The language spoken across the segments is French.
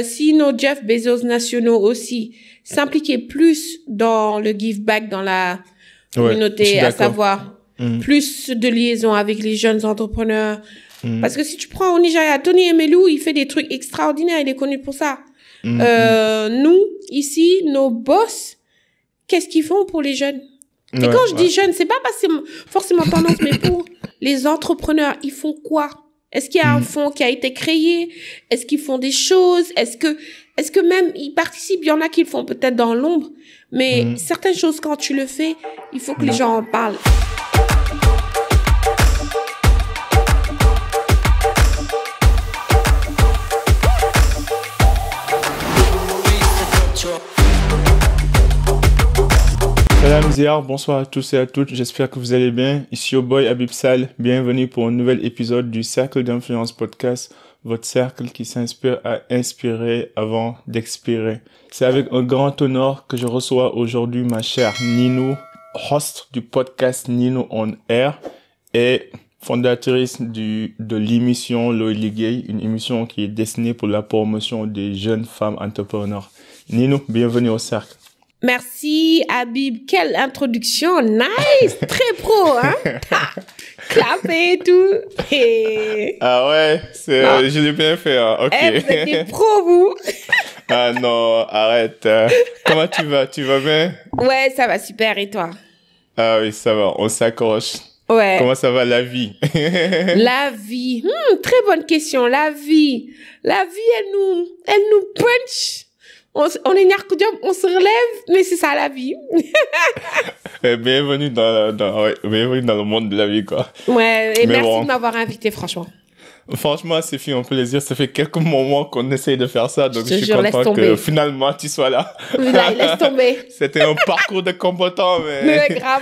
Si nos Jeff Bezos nationaux aussi s'impliquaient plus dans le give back dans la communauté, à savoir plus de liaison avec les jeunes entrepreneurs. Parce que si tu prends au Nigeria, Tony Emelou, il fait des trucs extraordinaires, il est connu pour ça. Nous, ici, nos boss, qu'est-ce qu'ils font pour les jeunes? Et quand je dis jeunes, c'est pas parce que c'est forcément tendance, mais pour les entrepreneurs, ils font quoi? Est-ce qu'il y a un fonds qui a été créé? Est-ce qu'ils font des choses? Est-ce que même ils participent? Il y en a qui le font peut-être dans l'ombre, mais certaines choses, quand tu le fais, il faut que les gens en parlent. Salam Ziyar, bonsoir à tous et à toutes, j'espère que vous allez bien. Ici au boy Habib Sal, bienvenue pour un nouvel épisode du Cercle d'Influence Podcast, votre cercle qui s'inspire à inspirer avant d'expirer. C'est avec un grand honneur que je reçois aujourd'hui ma chère Ninou, host du podcast Ninou on Air et fondatrice de l'émission Loyally Gay, une émission qui est destinée pour la promotion des jeunes femmes entrepreneurs. Ninou, bienvenue au cercle. Merci, Habib. Quelle introduction. Nice. Très pro, hein? Clapé et tout. Et... Ah ouais, je l'ai bien fait, hein. Ok. Vous êtes des pros, vous. Ah non, arrête. Comment tu vas? Tu vas bien? Ouais, ça va super. Et toi? Ah oui, ça va. On s'accroche. Ouais. Comment ça va, la vie? La vie. Très bonne question. La vie, elle nous punch. On est narcodium, on se relève, mais c'est ça la vie. Bienvenue bienvenue dans le monde de la vie, quoi. Ouais, et merci de m'avoir invité, franchement. Franchement, c'est fait un plaisir. Ça fait quelques moments qu'on essaye de faire ça, donc je suis content que finalement tu sois là. Laisse tomber. C'était un parcours de combattant, mais... Mais grave.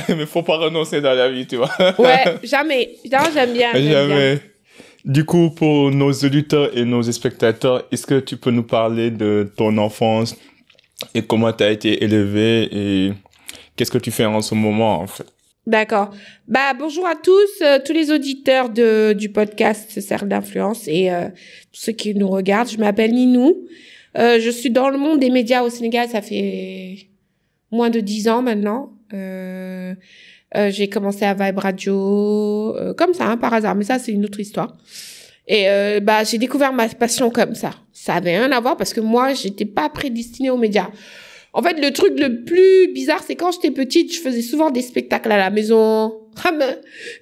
Mais faut pas renoncer dans la vie, tu vois. Ouais, jamais. J'aime bien. Jamais. Du coup, pour nos auditeurs et nos spectateurs, est-ce que tu peux nous parler de ton enfance et comment tu as été élevé et qu'est-ce que tu fais en ce moment, en fait? D'accord. Bonjour à tous les auditeurs du podcast Cercle d'Influence et tous ceux qui nous regardent. Je m'appelle Ninou. Je suis dans le monde des médias au Sénégal, ça fait moins de 10 ans maintenant. J'ai commencé à Vibe Radio, comme ça, hein, par hasard, mais ça, c'est une autre histoire. Et j'ai découvert ma passion comme ça. Ça avait rien à voir parce que moi, j'étais pas prédestinée aux médias. En fait, le truc le plus bizarre, c'est quand j'étais petite, je faisais souvent des spectacles à la maison,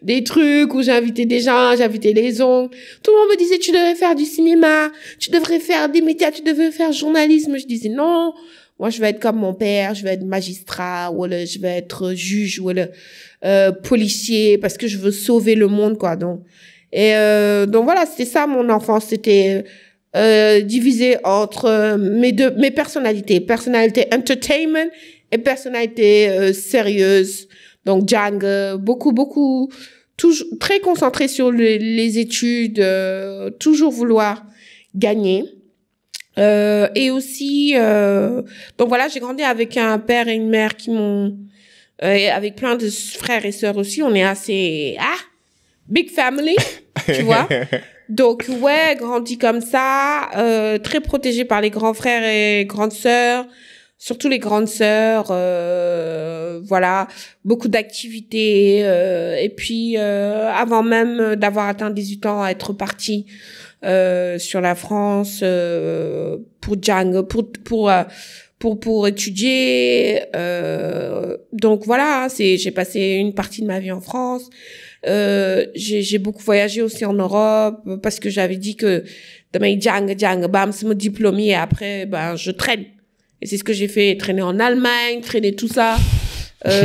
des trucs où j'invitais des gens, j'invitais les oncles. Tout le monde me disait, tu devrais faire du cinéma, tu devrais faire des médias, tu devrais faire journalisme. Je disais non. Moi, je vais être comme mon père, je vais être magistrat, ou je vais être juge, ou policier, parce que je veux sauver le monde, quoi. Donc voilà, c'était ça mon enfance. C'était divisé entre mes personnalités, personnalité entertainment et personnalité sérieuse. Donc Django, beaucoup, toujours très concentré sur les études, toujours vouloir gagner. Et aussi, donc voilà, j'ai grandi avec un père et une mère qui m'ont, avec plein de frères et sœurs aussi. On est assez, big family, tu vois. Donc ouais, grandi comme ça, très protégé par les grands frères et grandes sœurs, surtout les grandes sœurs, voilà, beaucoup d'activités, et puis avant même d'avoir atteint 18 ans, à être partie sur la France pour Django, pour étudier. Donc voilà, j'ai passé une partie de ma vie en France. J'ai beaucoup voyagé aussi en Europe parce que j'avais dit que demain Django, bam, c'est mon diplôme et après je traîne. Et c'est ce que j'ai fait, traîner en Allemagne, traîner tout ça,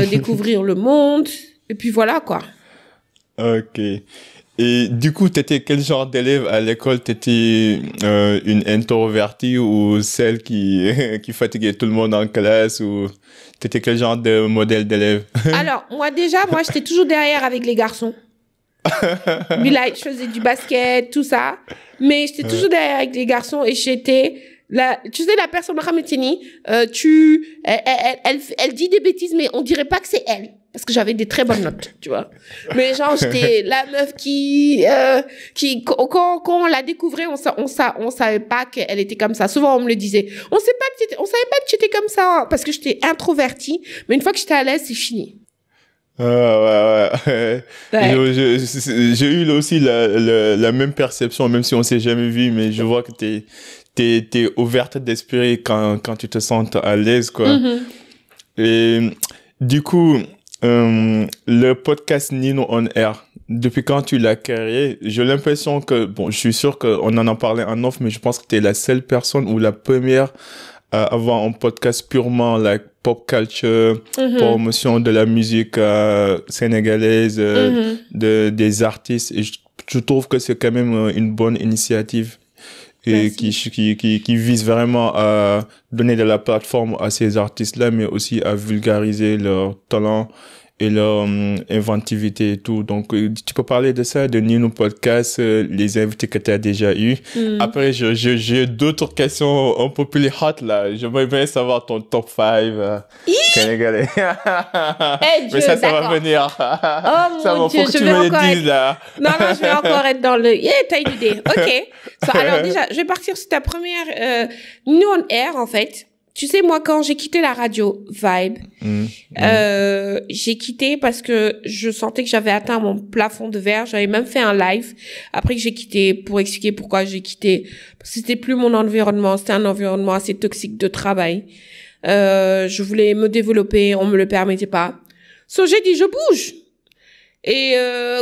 découvrir le monde et puis voilà quoi. Ok. Et du coup, t'étais quel genre d'élève à l'école? T'étais une introvertie ou celle qui fatiguait tout le monde en classe, ou t'étais quel genre de modèle d'élève? Alors, moi j'étais toujours derrière avec les garçons. Je faisais du basket, tout ça. Mais j'étais toujours derrière avec les garçons et j'étais la personne Mohamed Tini, elle dit des bêtises, mais on dirait pas que c'est elle. parce que j'avais des très bonnes notes, tu vois. Mais genre, j'étais la meuf qui quand on la découvrait, on savait pas qu'elle était comme ça. Souvent, on me le disait. On savait pas que tu étais comme ça, hein, parce que j'étais introvertie. Mais une fois que j'étais à l'aise, c'est fini. Ouais. Ouais. J'ai eu aussi la même perception, même si on s'est jamais vu, mais je vois que t'es ouverte d'esprit quand tu te sens à l'aise, quoi. Et du coup, le podcast Nino on Air, depuis quand tu l'as créé, j'ai l'impression que, bon, je suis sûr qu'on en a parlé en off, mais je pense que t'es la seule personne ou la première à avoir un podcast purement like pop culture, promotion de la musique sénégalaise, des artistes. Et je trouve que c'est quand même une bonne initiative et qui vise vraiment à donner de la plateforme à ces artistes-là, mais aussi à vulgariser leur talent et leur inventivité et tout. Donc, tu peux parler de ça, de Nino Podcast, les invités que tu as déjà eus. Après, j'ai d'autres questions un peu plus hot, là. J'aimerais bien savoir ton top 5 sénégalais. Mais ça va venir. Oh ça mon Dieu, faut que tu me le dises, là. Non, je vais encore être dans le... Yeah, t'as une idée. OK. Alors déjà, je vais partir sur ta première... Nino on Air, en fait. Tu sais, moi, quand j'ai quitté la radio Vibe, j'ai quitté parce que je sentais que j'avais atteint mon plafond de verre. J'avais même fait un live après que j'ai quitté pour expliquer pourquoi j'ai quitté. Parce que c'était plus mon environnement. C'était un environnement assez toxique de travail. Je voulais me développer. On me le permettait pas. So, j'ai dit, je bouge. Et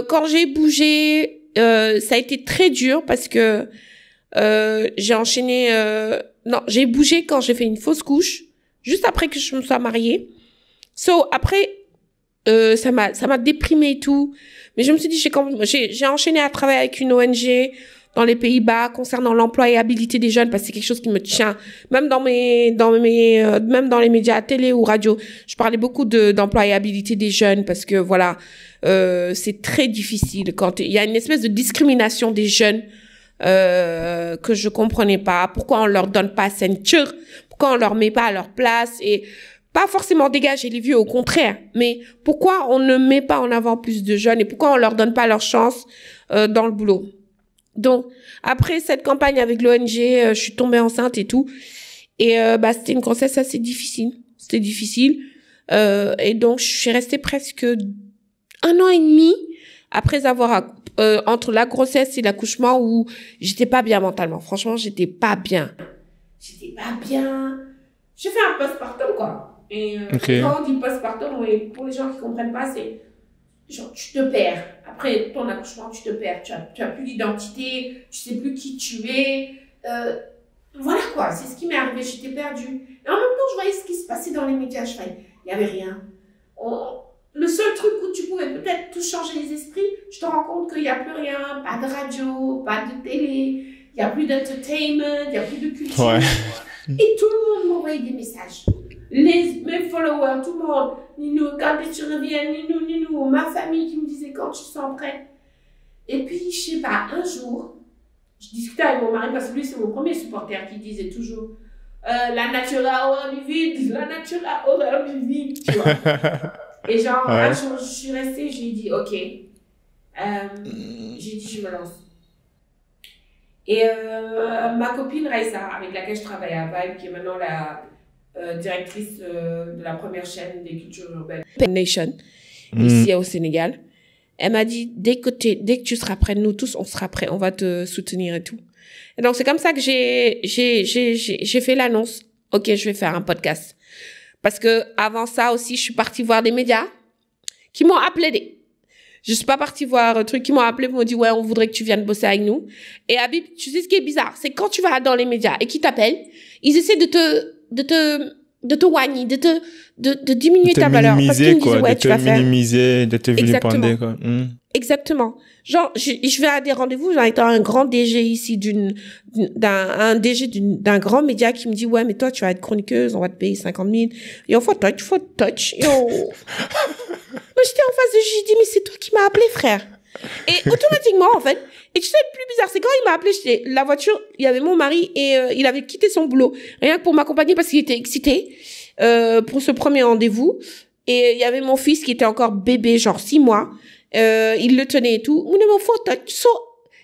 quand j'ai bougé, ça a été très dur parce que j'ai enchaîné... Non, j'ai bougé quand j'ai fait une fausse couche, juste après que je me sois mariée. So, après, ça m'a déprimée et tout. Mais je me suis dit, j'ai enchaîné à travailler avec une ONG dans les Pays-Bas concernant l'employabilité des jeunes parce que c'est quelque chose qui me tient. Même même dans les médias télé ou radio, je parlais beaucoup d'employabilité des jeunes parce que voilà, c'est très difficile quand il y a une espèce de discrimination des jeunes que je comprenais pas. Pourquoi on leur donne pas ceinture? Pourquoi on leur met pas à leur place? Et pas forcément dégager les vieux, au contraire. Mais pourquoi on ne met pas en avant plus de jeunes et pourquoi on leur donne pas leur chance dans le boulot? Donc, après cette campagne avec l'ONG, je suis tombée enceinte et tout. Et c'était une grossesse assez difficile. C'était difficile. Et donc, je suis restée presque 1 an et demi après avoir entre la grossesse et l'accouchement où j'étais pas bien mentalement. Franchement, j'étais pas bien. J'ai fait un postpartum, quoi. Et quand on dit postpartum, pour les gens qui comprennent pas, c'est genre tu te perds. Après ton accouchement, tu te perds. Tu as plus d'identité, tu sais plus qui tu es. Voilà quoi, c'est ce qui m'est arrivé. J'étais perdue. Et en même temps, je voyais ce qui se passait dans les médias. Il y avait rien. Le seul truc où tu pouvais peut-être tout changer les esprits, je te rends compte qu'il n'y a plus rien, pas de radio, pas de télé, il n'y a plus d'entertainment, il n'y a plus de culture. Ouais. Et tout le monde m'envoyait des messages. Mes followers, tout le monde. Nino, quand tu reviens, Nino, ma famille qui me disait quand tu sens prête. Et puis, je sais pas, un jour, je discutais avec mon mari parce que lui, c'est mon premier supporter qui disait toujours la nature a horreur du vide, la nature a horreur du vide, tu vois. Et genre, un jour, je suis restée, j'ai dit, OK. J'ai dit, je me lance. Et ma copine Raissa, avec laquelle je travaille à Vibe, qui est maintenant la directrice de la première chaîne des cultures urbaines, Nation, ici au Sénégal, elle m'a dit, dès que tu seras près de nous tous, on sera prêts, on va te soutenir et tout. Et donc, c'est comme ça que j'ai fait l'annonce. OK, je vais faire un podcast. Parce que avant ça aussi, je suis partie voir des médias qui m'ont appelé. Je suis pas partie voir un truc qui m'ont appelé, m'ont dit, ouais, on voudrait que tu viennes bosser avec nous. Et Habib, tu sais ce qui est bizarre? C'est quand tu vas dans les médias et qu'ils t'appellent, ils essaient de te wagner, de diminuer ta valeur. Parce qu'ils me disaient, ouais, tu vas faire. De te minimiser, de te vilipender, quoi. Exactement. Genre, je vais à des rendez-vous, genre, étant un grand DG ici d'un DG d'un grand média qui me dit, ouais, mais toi, tu vas être chroniqueuse, on va te payer 50 000. Yo, faut touch. Yo. Moi, j'étais en face de lui, j'ai dit, mais c'est toi qui m'as appelé, frère. Et automatiquement, en fait, et tu sais, le plus bizarre, c'est quand il m'a appelé, la voiture, il y avait mon mari et il avait quitté son boulot, rien que pour m'accompagner parce qu'il était excité pour ce premier rendez-vous. Et il y avait mon fils qui était encore bébé, genre 6 mois. Il le tenait et tout. Mon fauteuil,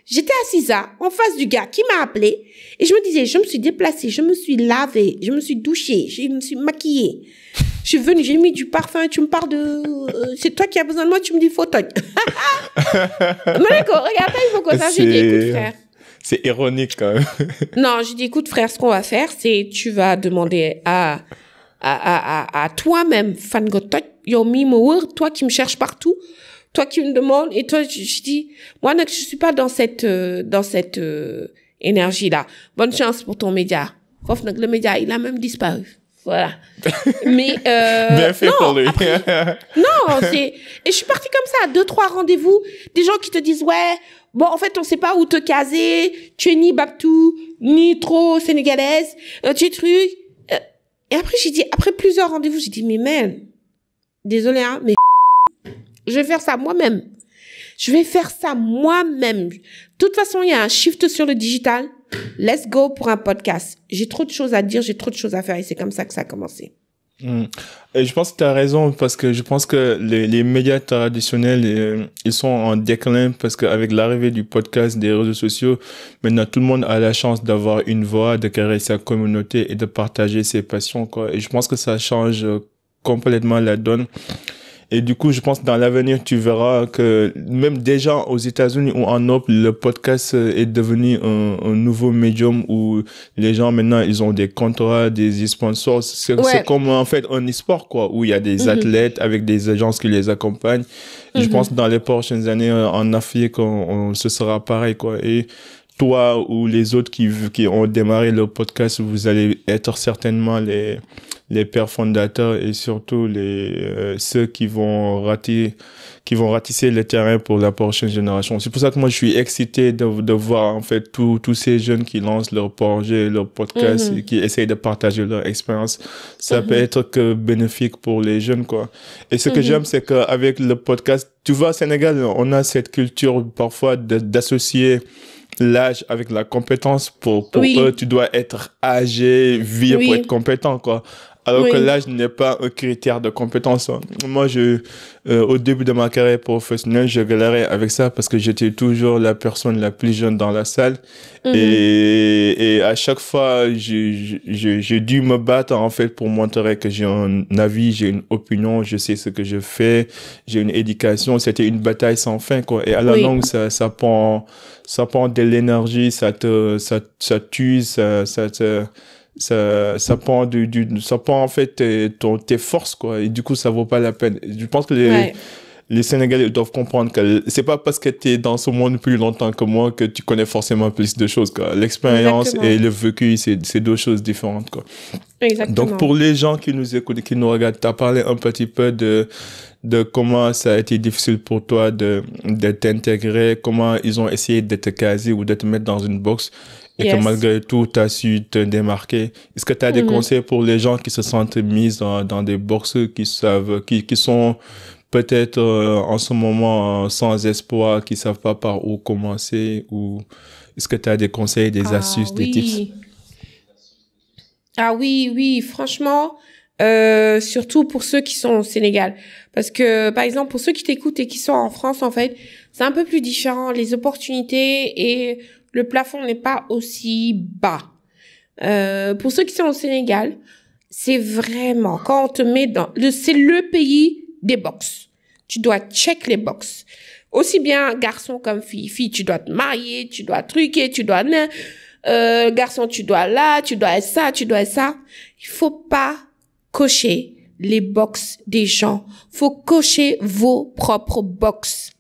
j'étais assise en face du gars qui m'a appelé. Et je me disais, je me suis déplacée, je me suis lavée, je me suis douchée, je me suis maquillée. Je suis venue, j'ai mis du parfum, tu me parles de... c'est toi qui as besoin de moi, tu me dis fauteuil. Monaco, regarde, il faut qu'on sache. J'ai dit, écoute, frère. C'est ironique, quand même. Non, j'ai dit, écoute, frère, ce qu'on va faire, c'est tu vas demander à toi-même, fan gotoy, yomi mower, toi qui me cherches partout, toi qui me demandes, et toi, je dis, moi, je suis pas dans cette énergie-là. Bonne chance pour ton média. Sauf que le média, il a même disparu. Voilà. Mais, bien fait pour lui. Après, non, et je suis partie comme ça, 2-3 rendez-vous, des gens qui te disent, ouais, bon, en fait, on sait pas où te caser, tu es ni Babtou, ni trop sénégalaise, tu es truc. Et après, j'ai dit, après plusieurs rendez-vous, j'ai dit, mais man, désolé, hein, mais je vais faire ça moi-même. Je vais faire ça moi-même. De toute façon, il y a un shift sur le digital. Let's go pour un podcast. J'ai trop de choses à dire, j'ai trop de choses à faire et c'est comme ça que ça a commencé. Et je pense que tu as raison parce que je pense que les médias traditionnels, ils sont en déclin parce qu'avec l'arrivée du podcast, des réseaux sociaux, maintenant tout le monde a la chance d'avoir une voix, de créer sa communauté et de partager ses passions, quoi. Et je pense que ça change complètement la donne. Et du coup, je pense que dans l'avenir, tu verras que même déjà aux États-Unis ou en Europe, le podcast est devenu un nouveau médium où les gens maintenant, ils ont des contrats, des sponsors. C'est comme en fait un e-sport, quoi, où il y a des athlètes avec des agences qui les accompagnent. Je pense que dans les prochaines années, en Afrique, ce sera pareil, quoi. Et toi ou les autres qui ont démarré leur podcast, vous allez être certainement les pères fondateurs et surtout ceux qui vont ratisser le terrain pour la prochaine génération. C'est pour ça que moi je suis excité de voir en fait tous ces jeunes qui lancent leur projet, leur podcast et qui essayent de partager leur expérience. Ça peut être que bénéfique pour les jeunes, quoi. Et ce que j'aime, c'est qu'avec le podcast, tu vois, au Sénégal, on a cette culture parfois d'associer l'âge avec la compétence. Pour eux, tu dois être âgé, vieux pour être compétent, quoi. Alors que l'âge n'est pas un critère de compétence. Moi, au début de ma carrière professionnelle, je galérais avec ça parce que j'étais toujours la personne la plus jeune dans la salle. Et à chaque fois, j'ai dû me battre, en fait, pour montrer que j'ai un avis, j'ai une opinion, je sais ce que je fais, j'ai une éducation. C'était une bataille sans fin, quoi. Et à la longue, ça prend de l'énergie, ça tue, ça prend en fait tes forces, quoi, et du coup ça vaut pas la peine. Je pense que les Sénégalais doivent comprendre que c'est pas parce que t'es dans ce monde plus longtemps que moi que tu connais forcément plus de choses, quoi. L'expérience et le vécu, c'est deux choses différentes, quoi. Exactement. Donc pour les gens qui nous écoutent, qui nous regardent, t'as parlé un petit peu de comment ça a été difficile pour toi de t'intégrer, comment ils ont essayé de te caser ou de te mettre dans une box. Et que malgré tout, tu as su te démarquer. Est-ce que tu as des conseils pour les gens qui se sentent mis dans des boxes, qui sont peut-être en ce moment sans espoir, qui savent pas par où commencer, ou est-ce que tu as des conseils, des astuces, des tips? Ah oui, franchement, surtout pour ceux qui sont au Sénégal. Parce que, par exemple, pour ceux qui t'écoutent et qui sont en France, en fait, c'est un peu plus différent. Les opportunités et le plafond n'est pas aussi bas. Pour ceux qui sont au Sénégal, c'est vraiment, quand on te met c'est le pays des box. Tu dois check les box. Aussi bien garçon comme fille. Fille, tu dois te marier, tu dois truquer, tu dois, garçon, tu dois là, tu dois être ça, tu dois être ça. Il faut pas cocher les box des gens. Faut cocher vos propres box.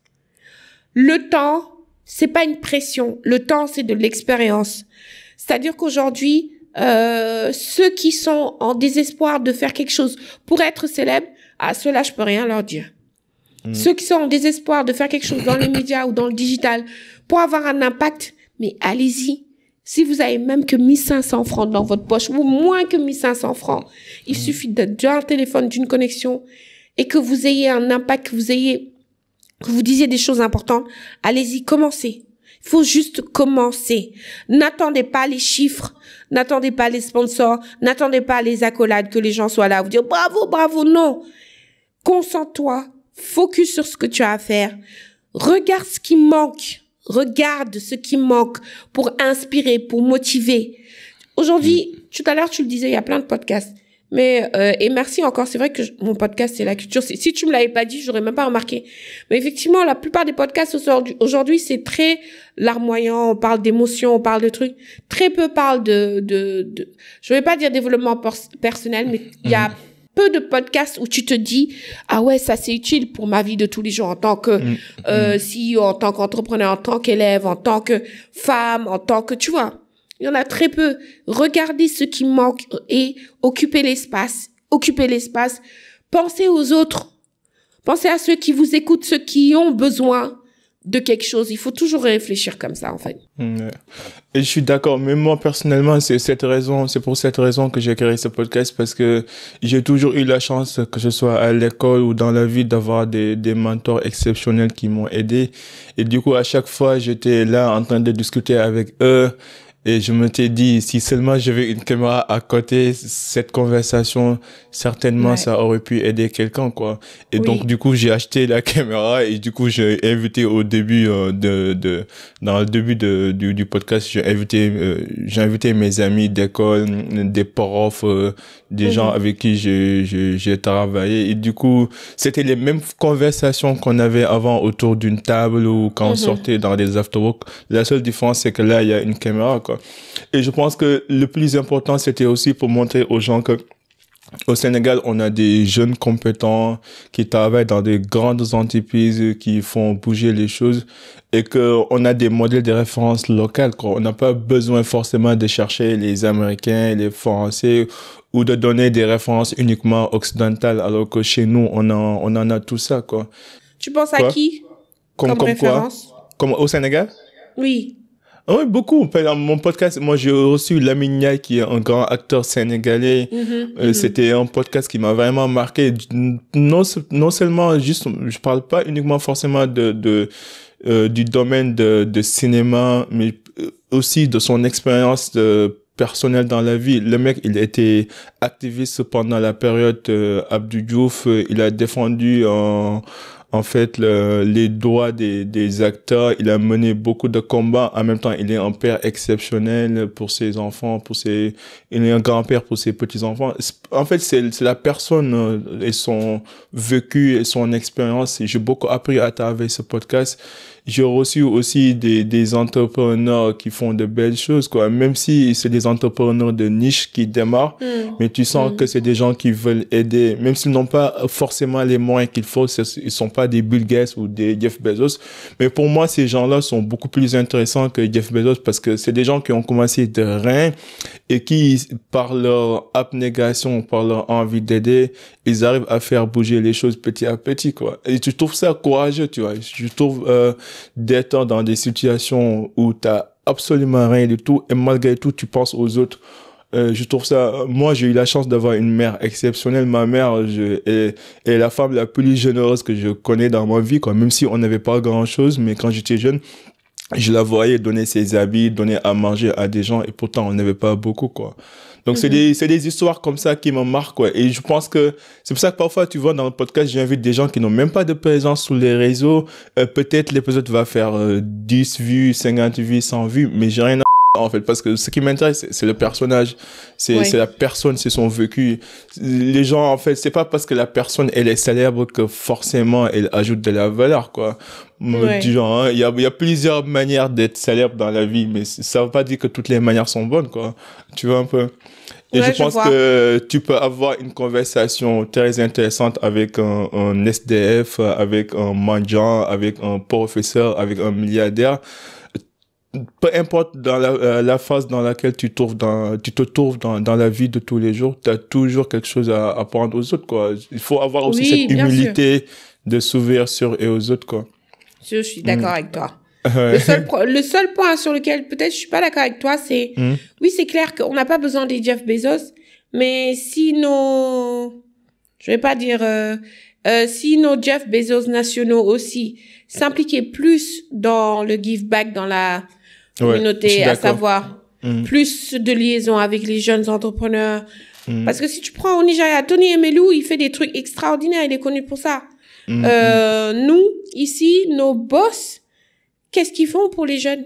Le temps, c'est pas une pression. Le temps, c'est de l'expérience. C'est-à-dire qu'aujourd'hui, ceux qui sont en désespoir de faire quelque chose pour être célèbres, à ceux-là, je peux rien leur dire. Ceux qui sont en désespoir de faire quelque chose dans les médias ou dans le digital pour avoir un impact, mais allez-y. Si vous avez même que 1500 francs dans votre poche ou moins que 1500 francs, il suffit d'un téléphone, d'une connexion et que vous ayez un impact, que vous disiez des choses importantes, allez-y, commencez. Il faut juste commencer. N'attendez pas les chiffres, n'attendez pas les sponsors, n'attendez pas les accolades que les gens soient là, vous dire bravo, non. concentre-toi, focus sur ce que tu as à faire, regarde ce qui manque, pour inspirer, pour motiver. Aujourd'hui, tout à l'heure, tu le disais, il y a plein de podcasts. Mais et merci encore, c'est vrai que mon podcast c'est la culture. Si tu me l'avais pas dit, j'aurais même pas remarqué. Mais effectivement, la plupart des podcasts aujourd'hui, c'est très larmoyant. On parle d'émotions, on parle de trucs. Très peu parlent je vais pas dire développement personnel, mais il y a peu de podcasts où tu te dis ah ouais, ça c'est utile pour ma vie de tous les jours en tant que CEO, en tant qu'entrepreneur, en tant qu'élève, en tant que femme, en tant que, tu vois. Il y en a très peu. Regardez ce qui manque et occupez l'espace. Pensez aux autres. Pensez à ceux qui vous écoutent, ceux qui ont besoin de quelque chose. Il faut toujours réfléchir comme ça, en fait. Et je suis d'accord. Mais moi, personnellement, c'est pour cette raison que j'ai créé ce podcast, parce que j'ai toujours eu la chance, que ce soit à l'école ou dans la vie, d'avoir des mentors exceptionnels qui m'ont aidé. Et du coup, à chaque fois, j'étais là en train de discuter avec eux. Et je me t'ai dit, si seulement j'avais une caméra à côté, cette conversation, certainement, ça aurait pu aider quelqu'un, quoi. Et donc, du coup, j'ai acheté la caméra et du coup, j'ai invité au début, dans le début du podcast, j'ai invité mes amis d'école, des profs, des gens avec qui j'ai travaillé. Et du coup, c'était les mêmes conversations qu'on avait avant autour d'une table ou quand on sortait dans des after-work. La seule différence, c'est que là, il y a une caméra, quoi. Et je pense que le plus important, c'était aussi pour montrer aux gens que au Sénégal, on a des jeunes compétents qui travaillent dans des grandes entreprises qui font bouger les choses et que on a des modèles de référence locales, quoi. On n'a pas besoin forcément de chercher les Américains, les Français ou de donner des références uniquement occidentales, alors que chez nous, on en a tout ça, quoi. Tu penses à qui comme référence? Comme au Sénégal? Oui. Oui, beaucoup. Dans mon podcast, moi, j'ai reçu Lamine Ndiaye, qui est un grand acteur sénégalais. C'était un podcast qui m'a vraiment marqué. Non seulement juste, je parle pas uniquement forcément du domaine de cinéma, mais aussi de son expérience personnelle dans la vie. Le mec, il était activiste pendant la période Abdou Diouf. Il a défendu en fait les droits des acteurs. Il a mené beaucoup de combats. En même temps, il est un père exceptionnel pour ses enfants, il est un grand-père pour ses petits-enfants. En fait, c'est la personne et son vécu et son expérience. J'ai beaucoup appris à travers ce podcast. J'ai reçu aussi des entrepreneurs qui font de belles choses, quoi. Même si c'est des entrepreneurs de niche qui démarrent, mais tu sens que c'est des gens qui veulent aider, même s'ils n'ont pas forcément les moyens qu'il faut. Ils sont pas des Bill Gates ou des Jeff Bezos. Mais pour moi, ces gens-là sont beaucoup plus intéressants que Jeff Bezos, parce que c'est des gens qui ont commencé de rien et qui, par leur abnégation, par leur envie d'aider, ils arrivent à faire bouger les choses petit à petit, quoi. Et tu trouves ça courageux, tu vois. Je trouve d'être dans des situations où t'as absolument rien du tout et malgré tout tu penses aux autres. Je trouve ça, moi j'ai eu la chance d'avoir une mère exceptionnelle. Ma mère est la femme la plus généreuse que je connais dans ma vie, quoi. Même si on n'avait pas grand chose, mais quand j'étais jeune, je la voyais donner ses habits, donner à manger à des gens et pourtant on n'avait pas beaucoup, quoi. Donc c'est des histoires comme ça qui me marquent, quoi. Et je pense que c'est pour ça que parfois tu vois dans le podcast, j'invite des gens qui n'ont même pas de présence sur les réseaux. Peut-être l'épisode va faire 10 vues, 50 vues, 100 vues, mais j'ai rien à en fait, parce que ce qui m'intéresse, c'est le personnage, c'est la personne, c'est son vécu. Les gens, en fait, c'est pas parce que la personne, elle est célèbre que forcément elle ajoute de la valeur, quoi. Du genre, hein, il y a plusieurs manières d'être célèbre dans la vie, mais ça veut pas dire que toutes les manières sont bonnes, quoi. Tu vois un peu. Et je pense que tu peux avoir une conversation très intéressante avec un SDF, avec un mendiant, avec un professeur, avec un milliardaire. Peu importe dans la phase dans laquelle tu te trouves dans la vie de tous les jours, tu as toujours quelque chose à apprendre aux autres, quoi. Il faut avoir aussi cette humilité de s'ouvrir sur et aux autres, quoi. Je suis d'accord avec toi. Le seul point sur lequel peut-être je suis pas d'accord avec toi, c'est oui, c'est clair qu'on n'a pas besoin des Jeff Bezos, mais si je vais pas dire si nos Jeff Bezos nationaux aussi s'impliquaient plus dans le give back dans la communauté, à savoir plus de liaisons avec les jeunes entrepreneurs, Parce que si tu prends au Nigeria, Tony Emelu, il fait des trucs extraordinaires, il est connu pour ça. Nous, ici, nos boss, qu'est-ce qu'ils font pour les jeunes?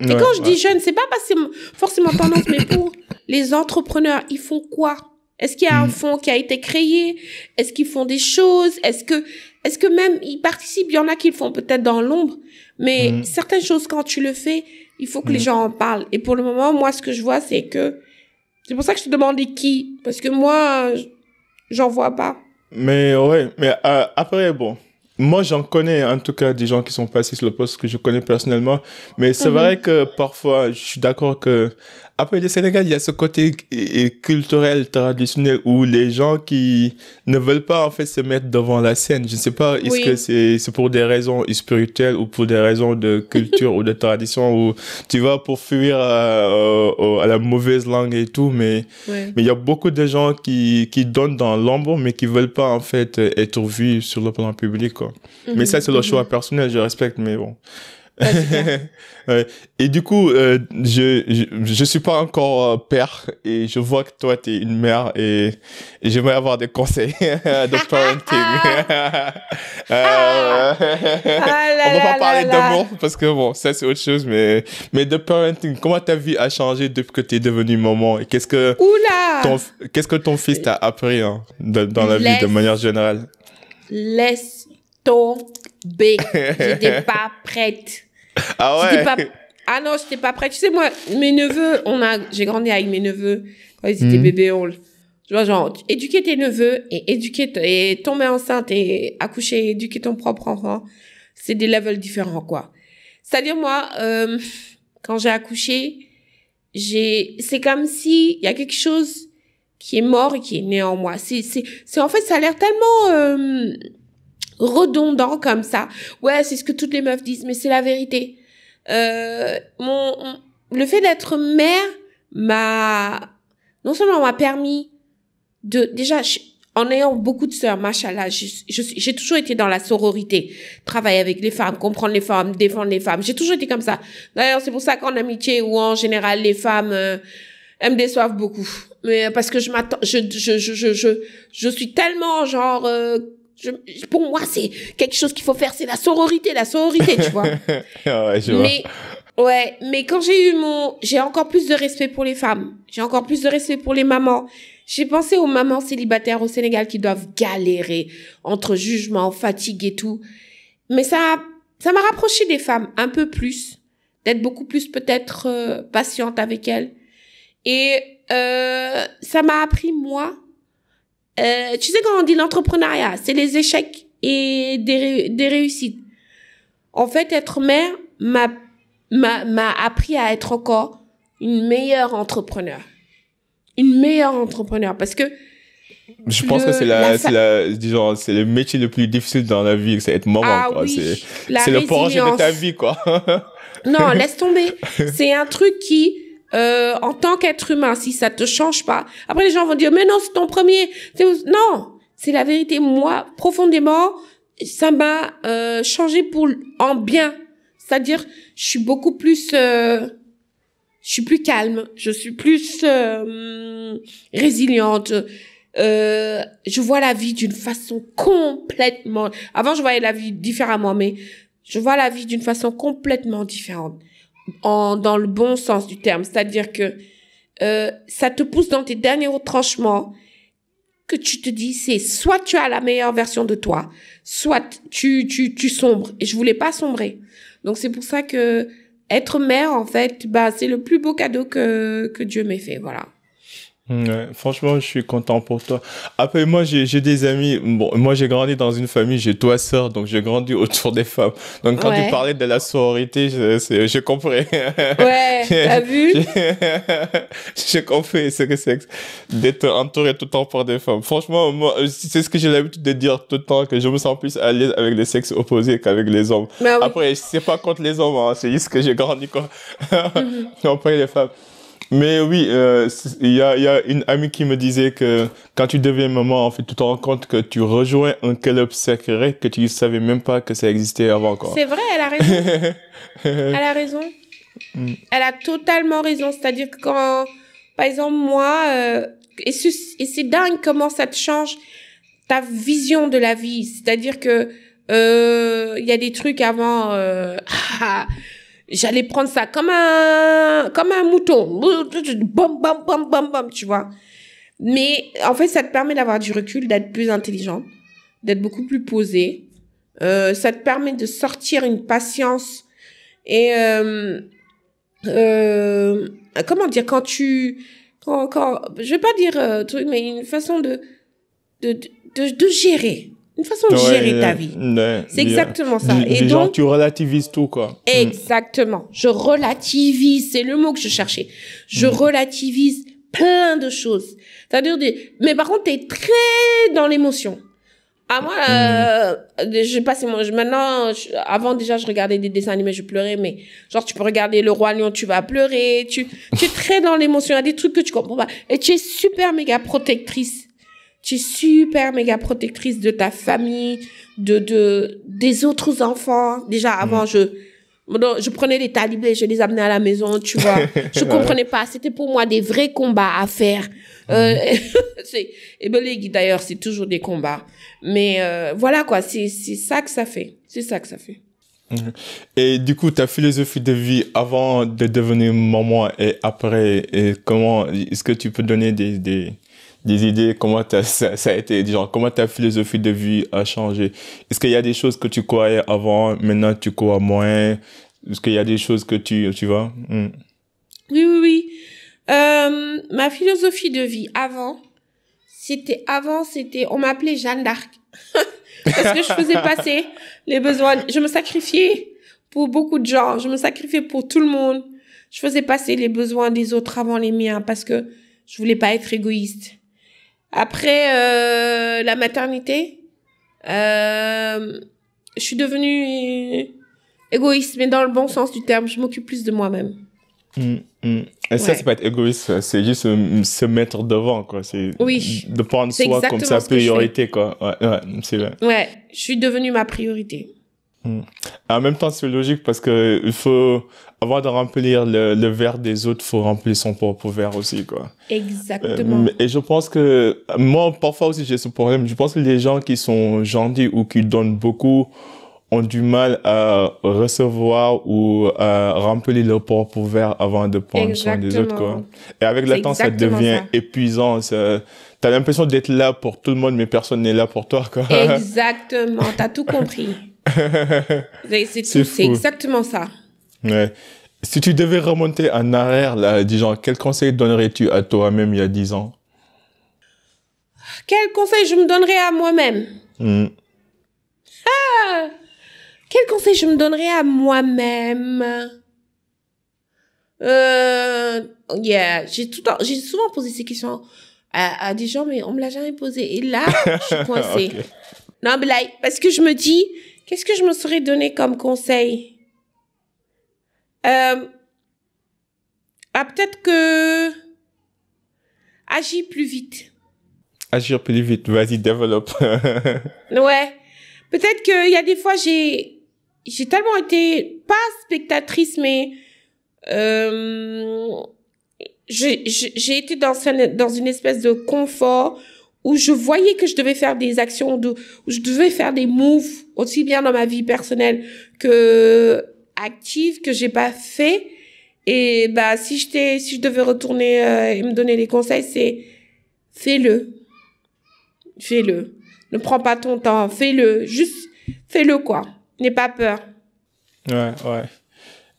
Et quand je dis jeunes, c'est pas parce que c'est forcément tendance, mais pour les entrepreneurs, ils font quoi? Est-ce qu'il y a un fonds qui a été créé? Est-ce qu'ils font des choses? Est-ce que même ils participent? Il y en a qui le font peut-être dans l'ombre, mais certaines choses, quand tu le fais, il faut que les gens en parlent. Et pour le moment, moi, ce que je vois, c'est pour ça que je te demandais qui, parce que moi, j'en vois pas. Mais après, bon, moi, j'en connais en tout cas des gens qui sont passés sur le poste que je connais personnellement, mais c'est vrai que parfois, je suis d'accord que après le Sénégal, il y a ce côté culturel, traditionnel où les gens qui ne veulent pas en fait se mettre devant la scène, je ne sais pas, est-ce que c'est pour des raisons spirituelles ou pour des raisons de culture ou de tradition ou tu vas pour fuir à la mauvaise langue et tout, mais il y a beaucoup de gens qui donnent dans l'ombre mais qui veulent pas en fait être vus sur le plan public, quoi. Mais ça, c'est leur choix personnel, je respecte, mais bon. Ouais. Et du coup, je suis pas encore père et je vois que toi, t'es une mère et j'aimerais avoir des conseils de parenting. On va pas parler d'amour parce que bon, ça c'est autre chose, mais de parenting, comment ta vie a changé depuis que t'es devenue maman et qu'est-ce que ton fils t'a appris dans la vie de manière générale? Laisse tomber. J'étais pas prête. Ah ouais? Ah non, j'étais pas prête. Tu sais, moi, mes neveux, j'ai grandi avec mes neveux quand ils étaient bébés. Tu vois, genre, éduquer tes neveux et tomber enceinte et accoucher et éduquer ton propre enfant, c'est des levels différents, quoi. C'est-à-dire, moi, quand j'ai accouché, c'est comme si il y a quelque chose qui est mort et qui est né en moi. En fait, ça a l'air tellement, redondant comme ça. Ouais, c'est ce que toutes les meufs disent, mais c'est la vérité. Le fait d'être mère non seulement m'a permis déjà, en ayant beaucoup de sœurs, machallah, j'ai toujours été dans la sororité. Travailler avec les femmes, comprendre les femmes, défendre les femmes. J'ai toujours été comme ça. D'ailleurs, c'est pour ça qu'en amitié ou en général, les femmes, elles me déçoivent beaucoup. Mais parce que je suis tellement genre, pour moi, c'est quelque chose qu'il faut faire, c'est la sororité, tu vois. Ouais, je vois. Mais quand j'ai encore plus de respect pour les femmes. J'ai encore plus de respect pour les mamans. J'ai pensé aux mamans célibataires au Sénégal qui doivent galérer entre jugement, fatigue et tout. Mais ça m'a rapproché des femmes un peu plus, d'être beaucoup plus peut-être patiente avec elles. Et ça m'a appris, moi, tu sais, quand on dit l'entrepreneuriat, c'est les échecs et des réussites. En fait, être mère m'a appris à être encore une meilleure entrepreneur. Parce que je pense que c'est le métier le plus difficile dans la vie, c'est être maman, quoi. Oui, c'est le projet de ta vie, quoi. Non, laisse tomber. C'est un truc qui, en tant qu'être humain, si ça te change pas, après les gens vont dire, mais non, c'est ton premier. Non, c'est la vérité. Moi, profondément, ça m'a changé en bien. C'est-à-dire, je suis beaucoup plus, je suis plus calme, je suis plus résiliente. Je vois la vie d'une façon complètement. Avant, je voyais la vie différemment, mais je vois la vie d'une façon complètement différente, dans le bon sens du terme. C'est-à-dire que ça te pousse dans tes derniers retranchements, que tu te dis, c'est soit tu as la meilleure version de toi, soit tu sombres. Et je voulais pas sombrer. Donc c'est pour ça que être mère, en fait, c'est le plus beau cadeau que Dieu m'ait fait, voilà. Ouais, franchement, je suis content pour toi. Après, moi, j'ai des amis. Bon, moi, j'ai grandi dans une famille, j'ai 3 sœurs, donc j'ai grandi autour des femmes. Donc, quand tu parlais de la sororité, j'ai compris. Ouais, t'as vu? J'ai compris ce que c'est d'être entouré tout le temps par des femmes. Franchement, moi, c'est ce que j'ai l'habitude de dire tout le temps, que je me sens plus à l'aise avec les sexes opposés qu'avec les hommes. Oui. Après, c'est pas contre les hommes, hein, c'est juste que j'ai grandi, quoi. Après, les femmes. Mais oui, il y a une amie qui me disait que quand tu deviens maman, en fait, tu te rends compte que tu rejoins un club secret que tu savais même pas que ça existait avant, quoi. C'est vrai, elle a raison. Elle a raison. Elle a totalement raison. C'est-à-dire que quand, par exemple, moi, et c'est dingue comment ça te change ta vision de la vie. C'est-à-dire que il y a des trucs avant, j'allais prendre ça comme un mouton, bam bam bam bam bam, tu vois. Mais en fait, ça te permet d'avoir du recul, d'être plus intelligente, d'être beaucoup plus posée. Ça te permet de sortir une patience et comment dire, quand je vais pas dire truc, mais une façon de gérer. Une façon de gérer ta vie. C'est exactement ça. Et donc, genre, tu relativises tout, quoi. Exactement. Je relativise. C'est le mot que je cherchais. Je relativise plein de choses. C'est-à-dire mais par contre, t'es très dans l'émotion. Ah, moi, j'ai passé maintenant, avant déjà, je regardais des dessins animés, je pleurais, mais genre, tu peux regarder Le Roi Lion, tu vas pleurer, tu es très dans l'émotion, il y a des trucs que tu comprends pas. Et tu es super méga protectrice. Tu es super méga protectrice de ta famille, des autres enfants. Déjà, avant, je prenais les talibés, je les amenais à la maison, tu vois. Je comprenais pas. C'était pour moi des vrais combats à faire. Et Belégui, d'ailleurs, c'est toujours des combats. Mais voilà, quoi. C'est ça que ça fait. C'est ça que ça fait. Et du coup, ta philosophie de vie avant de devenir maman et après, et comment, est-ce que tu peux donner des idées, comment ça a été, genre, comment ta philosophie de vie a changé? Est-ce qu'il y a des choses que tu croyais avant, maintenant tu crois moins? Est-ce qu'il y a des choses que tu vois? Oui. Ma philosophie de vie avant, on m'appelait Jeanne d'Arc. Parce que je faisais passer les besoins, je me sacrifiais pour beaucoup de gens, je me sacrifiais pour tout le monde. Je faisais passer les besoins des autres avant les miens parce que je voulais pas être égoïste. Après la maternité, je suis devenue égoïste, mais dans le bon sens du terme. Je m'occupe plus de moi-même. Et ça, c'est pas être égoïste, c'est juste se mettre devant, quoi. C'est de prendre soi comme sa priorité, quoi. Ouais, c'est vrai. Ouais, je suis devenue ma priorité. En même temps, c'est logique parce que il faut, avant de remplir le verre des autres, faut remplir son propre verre aussi, quoi. Exactement. Et je pense que, moi, parfois aussi, j'ai ce problème. Je pense que les gens qui sont gentils ou qui donnent beaucoup ont du mal à recevoir ou à remplir leur propre verre avant de prendre soin des autres, quoi. Et avec le temps, ça devient épuisant. T'as l'impression d'être là pour tout le monde, mais personne n'est là pour toi, quoi. Exactement. T'as tout compris. C'est exactement ça. Ouais. Si tu devais remonter en arrière, là, disons, quel conseil donnerais-tu à toi-même il y a 10 ans? Quel conseil je me donnerais à moi-même? Quel conseil je me donnerais à moi-même? J'ai souvent posé ces questions à des gens, mais on me l'a jamais posé. Et là, je suis coincée. Okay. Non, mais là, parce que je me dis, qu'est-ce que je me serais donné comme conseil? Peut-être que agir plus vite. Agir plus vite, vas-y, développe. Ouais. Peut-être qu'il y a des fois, j'ai tellement été, pas spectatrice, mais j'ai été dans une espèce de confort où je voyais que je devais faire des actions, où je devais faire des moves, aussi bien dans ma vie personnelle que active, que j'ai pas fait. Et bah, si je devais retourner et me donner des conseils, c'est fais-le. Fais-le. Ne prends pas ton temps, fais-le. Juste fais-le, quoi. N'aie pas peur. Ouais.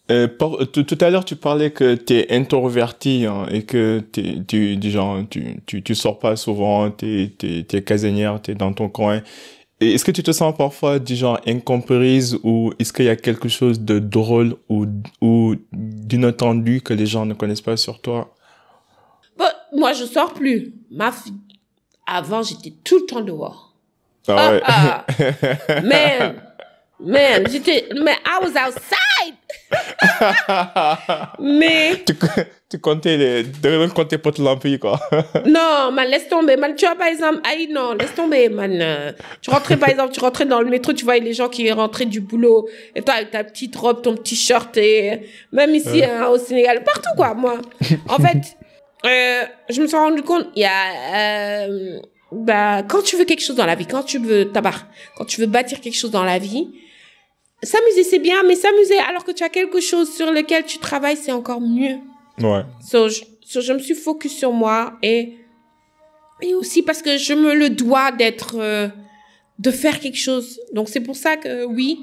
Tout à l'heure, tu parlais que t'es introverti, hein, et que tu sors pas souvent, t'es casanière, t'es dans ton coin. Et est-ce que tu te sens parfois du genre incomprise, ou est-ce qu'il y a quelque chose de drôle ou d'inattendu que les gens ne connaissent pas sur toi? Bon, moi, je sors plus. Avant, j'étais tout le temps dehors. Ah ouais. Man, I was outside. Mais tu comptais compter pour te lamper, quoi. Non, man, laisse tomber, man. Tu vois, par exemple, non, laisse tomber, man. Tu rentrais dans le métro, tu voyais les gens qui rentraient du boulot, et toi avec ta petite robe, ton petit short, et même ici, au Sénégal, partout, quoi, moi. En fait, je me suis rendu compte, il y a, quand tu veux quelque chose dans la vie, quand tu veux bâtir quelque chose dans la vie, s'amuser c'est bien, mais s'amuser alors que tu as quelque chose sur lequel tu travailles, c'est encore mieux. Ouais. Je me suis focus sur moi et aussi parce que je me le dois de faire quelque chose. Donc c'est pour ça que oui,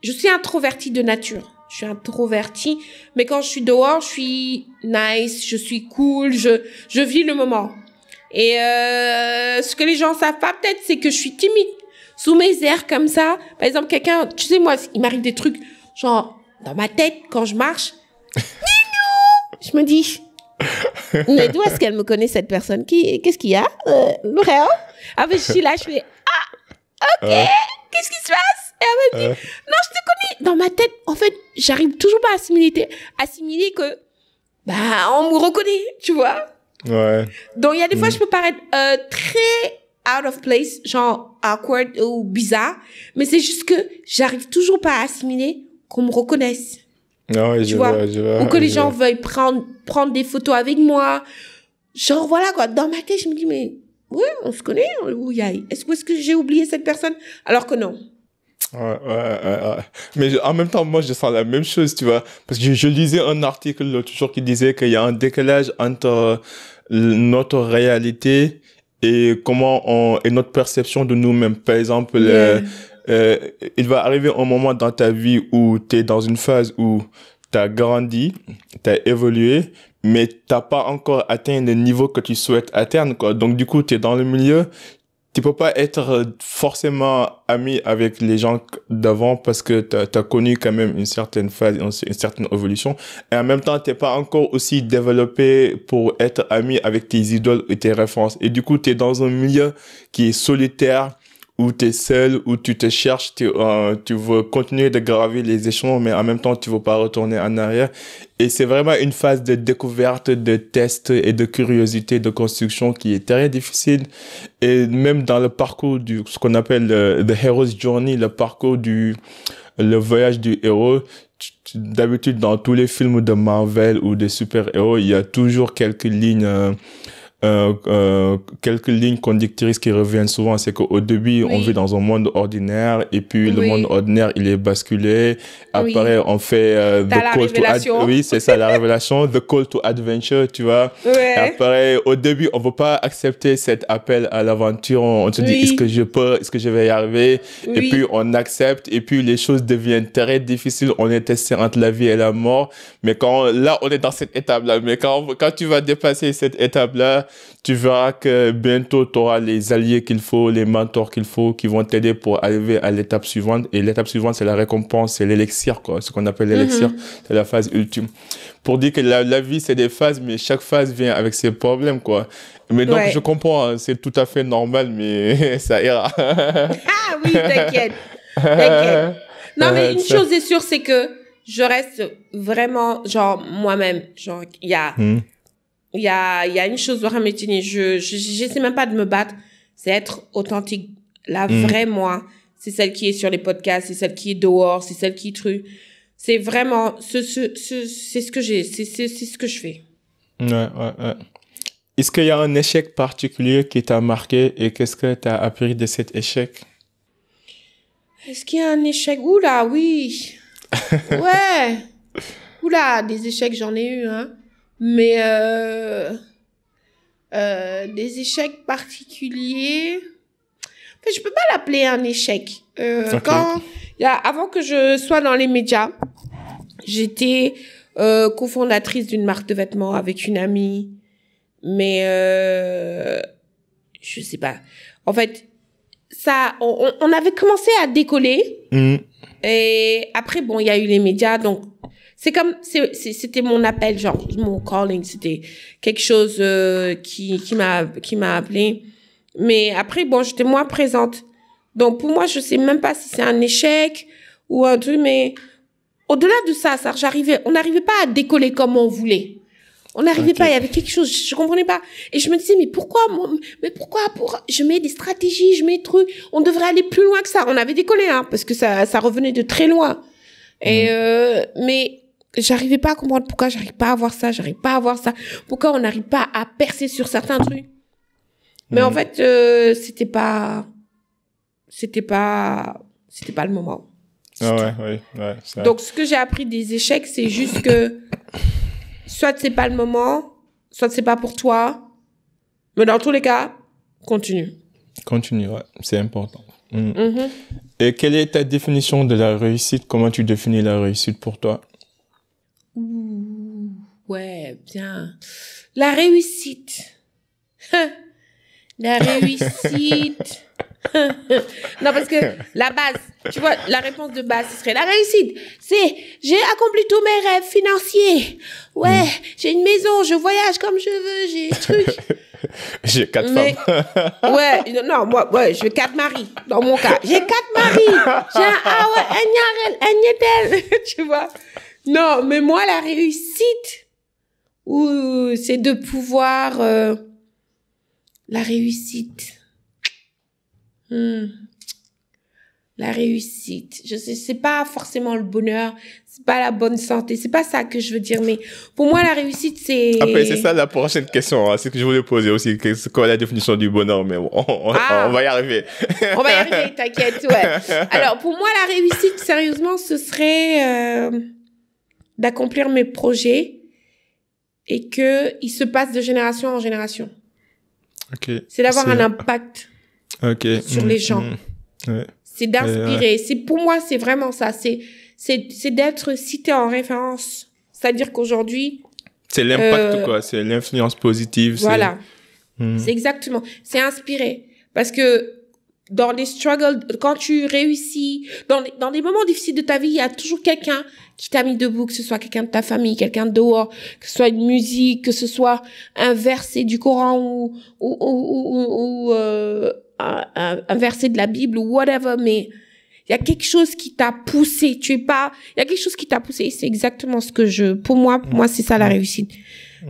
je suis introvertie de nature. Je suis introvertie, mais quand je suis dehors, je suis nice, je suis cool, je vis le moment. Et ce que les gens savent pas peut-être, c'est que je suis timide. Sous mes airs comme ça, par exemple, quelqu'un, tu sais, moi, il m'arrive des trucs, genre, dans ma tête, quand je marche, je me dis, mais d'où est-ce qu'elle me connaît, cette personne? Qu'est-ce qu'il y a? Vraiment? Ah, mais je suis là, je fais, ok, qu'est-ce qui se passe? Et elle me dit, non, je te connais. Dans ma tête, en fait, j'arrive toujours pas à assimiler que, on me reconnaît, tu vois? Ouais. Donc, il y a des fois, je peux paraître très out of place, genre awkward ou bizarre, mais c'est juste que j'arrive toujours pas à assimiler qu'on me reconnaisse. Ouais, tu vois? Ou que les gens veuillent prendre des photos avec moi. Genre, voilà, quoi. Dans ma tête, je me dis, mais, ouais, on se connaît. Est-ce que j'ai oublié cette personne? Alors que non. Ouais. Mais en même temps, moi, je sens la même chose, tu vois. Parce que je lisais un article l'autre jour qui disait qu'il y a un décalage entre notre réalité et et notre perception de nous-mêmes. Par exemple, il va arriver un moment dans ta vie où tu es dans une phase où tu as grandi, tu as évolué, mais t'as pas encore atteint le niveau que tu souhaites atteindre, quoi. Donc, du coup, tu es dans le milieu. Tu peux pas être forcément ami avec les gens d'avant parce que t'as connu quand même une certaine phase, une certaine évolution. Et en même temps, t'es pas encore aussi développé pour être ami avec tes idoles et tes références. Et du coup, t'es dans un milieu qui est solitaire, où t'es seul, où tu te cherches, tu veux continuer de gravir les échelons, mais en même temps, tu veux pas retourner en arrière. Et c'est vraiment une phase de découverte, de test et de curiosité, de construction qui est très difficile. Et même dans le parcours ce qu'on appelle the hero's journey, le voyage du héros, d'habitude, dans tous les films de Marvel ou de super-héros, il y a toujours quelques lignes conductrices qui reviennent souvent. C'est qu'au début, on vit dans un monde ordinaire et puis le monde ordinaire, il est basculé. Après, on fait oui, c'est ça, la révélation, the call to adventure, tu vois. Ouais. Après, au début, on veut pas accepter cet appel à l'aventure. On se dit, est-ce que je peux, est-ce que je vais y arriver? Et puis, on accepte et puis les choses deviennent très difficiles. On est testé entre la vie et la mort. Mais là, on est dans cette étape-là. Mais quand tu vas dépasser cette étape-là, tu verras que bientôt tu auras les alliés qu'il faut, les mentors qu'il faut, qui vont t'aider pour arriver à l'étape suivante. Et l'étape suivante, c'est la récompense, c'est l'élixir, quoi. Ce qu'on appelle l'élixir, c'est la phase ultime. Pour dire que la vie, c'est des phases, mais chaque phase vient avec ses problèmes, quoi. Mais donc, je comprends, hein, c'est tout à fait normal, mais ça ira. Ah oui, t'inquiète. Non, mais une chose est sûre, c'est que je reste vraiment, genre, moi-même. Genre, il y a une chose vraiment, j'essaie même pas de me battre, c'est être authentique. La vraie moi, c'est celle qui est sur les podcasts, c'est celle qui est dehors, c'est celle qui est c'est vraiment, c'est ce que j'ai, c'est ce que je fais. Ouais. Est-ce qu'il y a un échec particulier qui t'a marqué et qu'est-ce que t'as appris de cet échec? Est-ce qu'il y a un échec? Oula, oui. Ouais. Oula, des échecs, j'en ai eu, hein. Mais des échecs particuliers, en fait, je peux pas l'appeler un échec. Avant que je sois dans les médias, j'étais cofondatrice d'une marque de vêtements avec une amie, mais je sais pas. En fait, on avait commencé à décoller et après bon, il y a eu les médias, donc c'était mon appel, genre mon calling, c'était quelque chose qui m'a appelé. Mais après bon, j'étais moins présente. Donc pour moi, je sais même pas si c'est un échec ou un truc, mais au-delà de ça, on n'arrivait pas à décoller comme on voulait. On n'arrivait pas, il y avait quelque chose, je comprenais pas. Et je me disais, mais pourquoi je mets des stratégies, je mets des trucs, on devrait aller plus loin que ça. On avait décollé, hein, parce que ça revenait de très loin. Et, mais j'arrivais pas à comprendre pourquoi j'arrive pas à voir ça, pourquoi on n'arrive pas à percer sur certains trucs. Mais en fait, c'était pas le moment. Ah ouais. Donc, ce que j'ai appris des échecs, c'est juste que soit c'est pas le moment, soit c'est pas pour toi. Mais dans tous les cas, continue. Continue, ouais. C'est important. Et quelle est ta définition de la réussite? Comment tu définis la réussite pour toi? Ouais, bien. La réussite. La réussite. Non, parce que la base, tu vois, la réponse de base, ce serait la réussite. C'est, j'ai accompli tous mes rêves financiers. Ouais, j'ai une maison, je voyage comme je veux, j'ai trucs. J'ai 4 femmes. Ouais, non, moi, ouais, j'ai 4 maris, dans mon cas. J'ai 4 maris. J'ai un Ñetel, tu vois. Non, mais moi, la réussite, c'est de pouvoir, la réussite. La réussite. Je sais, c'est pas forcément le bonheur, c'est pas la bonne santé, c'est pas ça que je veux dire, mais pour moi, la réussite, c'est... Après, c'est ça la prochaine question, hein. C'est ce que je voulais poser aussi. C'est quoi la définition du bonheur? Mais bon, on va y arriver. On va y arriver, t'inquiète, ouais. Alors, pour moi, la réussite, sérieusement, ce serait d'accomplir mes projets et qu'ils se passent de génération en génération. Ok. C'est d'avoir un impact sur les gens. Ouais. C'est d'inspirer. C'est, pour moi, c'est vraiment ça. C'est d'être cité en référence. C'est-à-dire qu'aujourd'hui... C'est l'impact, quoi. C'est l'influence positive. Voilà. C'est exactement. C'est inspirer. Parce que dans les struggles, quand tu réussis, dans des moments difficiles de ta vie, il y a toujours quelqu'un qui t'a mis debout, que ce soit quelqu'un de ta famille, quelqu'un de dehors, que ce soit une musique, que ce soit un verset du Coran ou un verset de la Bible ou whatever, mais il y a quelque chose qui t'a poussé. Il y a quelque chose qui t'a poussé. C'est exactement ce que pour moi, c'est ça la réussite.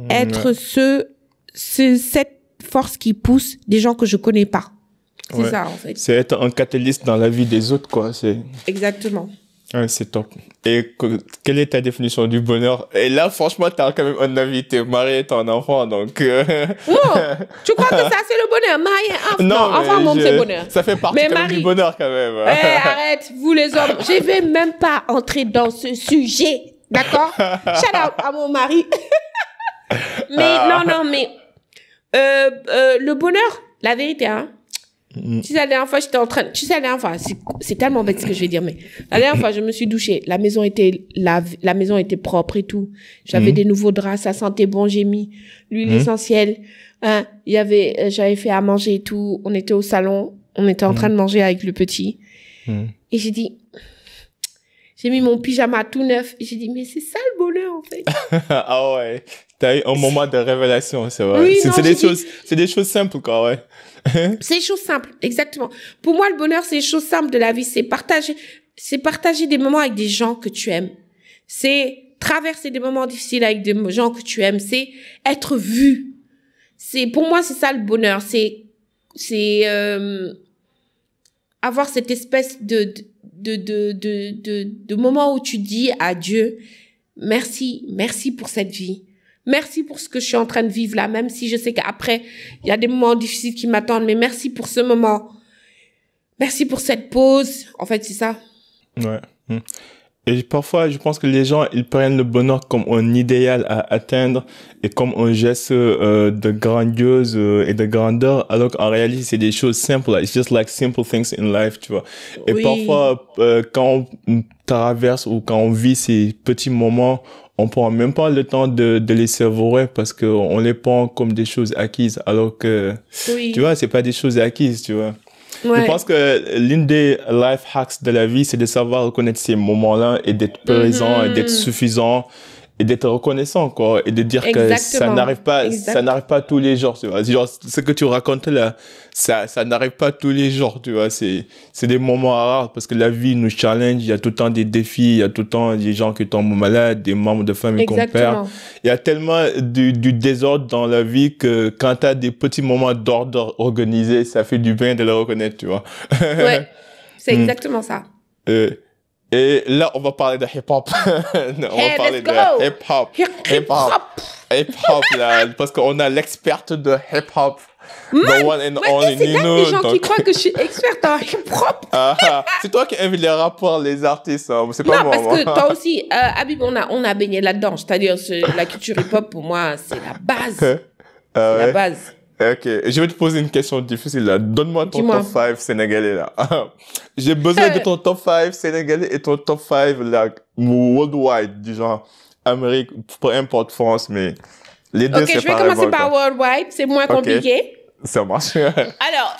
Être cette force qui pousse des gens que je connais pas. C'est ça, en fait. C'est être un catalyste dans la vie des autres, quoi. Exactement. Ouais, c'est top. Et quelle est ta définition du bonheur? Et là, franchement, t'as quand même un avis, t'es marié, t'as un enfant, donc... Oh, tu crois que ça, c'est le bonheur? Marié, enfant, enfant, c'est le bonheur. Ça fait partie du bonheur, quand même. Arrête, vous les hommes. Je vais même pas entrer dans ce sujet, d'accord? Shout out à mon mari. Mais mais le bonheur, la vérité, hein. Tu sais, la dernière fois, c'est tellement bête ce que je vais dire, mais la dernière fois, je me suis douchée. La maison était propre et tout. J'avais des nouveaux draps, ça sentait bon, j'ai mis l'huile essentielle. J'avais fait à manger et tout. On était au salon. On était en train de manger avec le petit. Et j'ai mis mon pyjama tout neuf. Et j'ai dit, mais c'est ça le bonheur, en fait. Ah ouais. T'as eu un moment de révélation, c'est vrai. Oui, c'est des choses simples, quoi, ouais. C'est des choses simples, exactement. Pour moi, le bonheur, c'est les choses simples de la vie. C'est partager des moments avec des gens que tu aimes. C'est traverser des moments difficiles avec des gens que tu aimes. C'est être vu. Pour moi, c'est ça le bonheur. C'est avoir cette espèce de moment où tu dis à Dieu, merci pour cette vie. Merci pour ce que je suis en train de vivre là, même si je sais qu'après, il y a des moments difficiles qui m'attendent, mais merci pour ce moment. Merci pour cette pause. En fait, c'est ça. Ouais. Et parfois, je pense que les gens, ils prennent le bonheur comme un idéal à atteindre et comme un geste de grandiose et de grandeur, alors qu'en réalité, c'est des choses simples. It's just like simple things in life, tu vois. Et parfois, quand on traverse ou quand on vit ces petits moments, on prend même pas le temps de les savourer parce que on les prend comme des choses acquises, alors que, tu vois, c'est pas des choses acquises, tu vois. Ouais. Je pense que l'une des life hacks de la vie, c'est de savoir reconnaître ces moments-là et d'être présent, et d'être suffisant et d'être reconnaissant, quoi, et de dire que ça n'arrive pas tous les jours, tu vois. Genre, ce que tu racontes là, ça n'arrive pas tous les jours, tu vois. C'est des moments rares parce que la vie nous challenge. Il y a tout le temps des défis, il y a tout le temps des gens qui tombent malades, des membres de famille qu'on perd. Il y a tellement du désordre dans la vie que quand t'as des petits moments d'ordre organisés, ça fait du bien de le reconnaître, tu vois. Ouais. C'est exactement ça. Et là, on va parler de hip-hop. On va parler de hip-hop. Hip-hop, là, parce qu'on a l'experte de hip-hop. The one and only c'est Nino. des gens qui croient que je suis experte en hip-hop. C'est toi qui invites les rappeurs, les artistes. Hein. C'est pas moi. Non, parce que toi aussi, Habib, on a baigné là-dedans. C'est-à-dire, la culture hip-hop, pour moi, c'est la base. C'est la base. Ok, je vais te poser une question difficile là. Donne-moi ton top 5 sénégalais là. J'ai besoin de ton top 5 sénégalais et ton top 5 là, worldwide, du genre Amérique, peu importe France, mais les deux c'est pareil. Ok, je vais commencer par worldwide, c'est moins compliqué. Ça marche. Alors,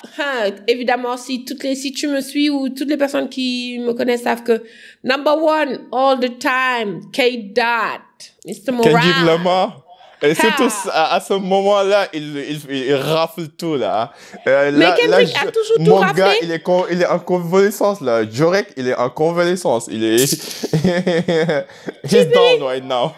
évidemment, si tu me suis ou toutes les personnes qui me connaissent savent que number one all the time, K-Dot, Mr. Morale. Kendrick Lamar. Et surtout, à ce moment-là, il rafle tout, là. Mais Kendrick a toujours tout raflé. Mon gars, il est en convalescence, là. Jorek, il est en convalescence. He's down right now.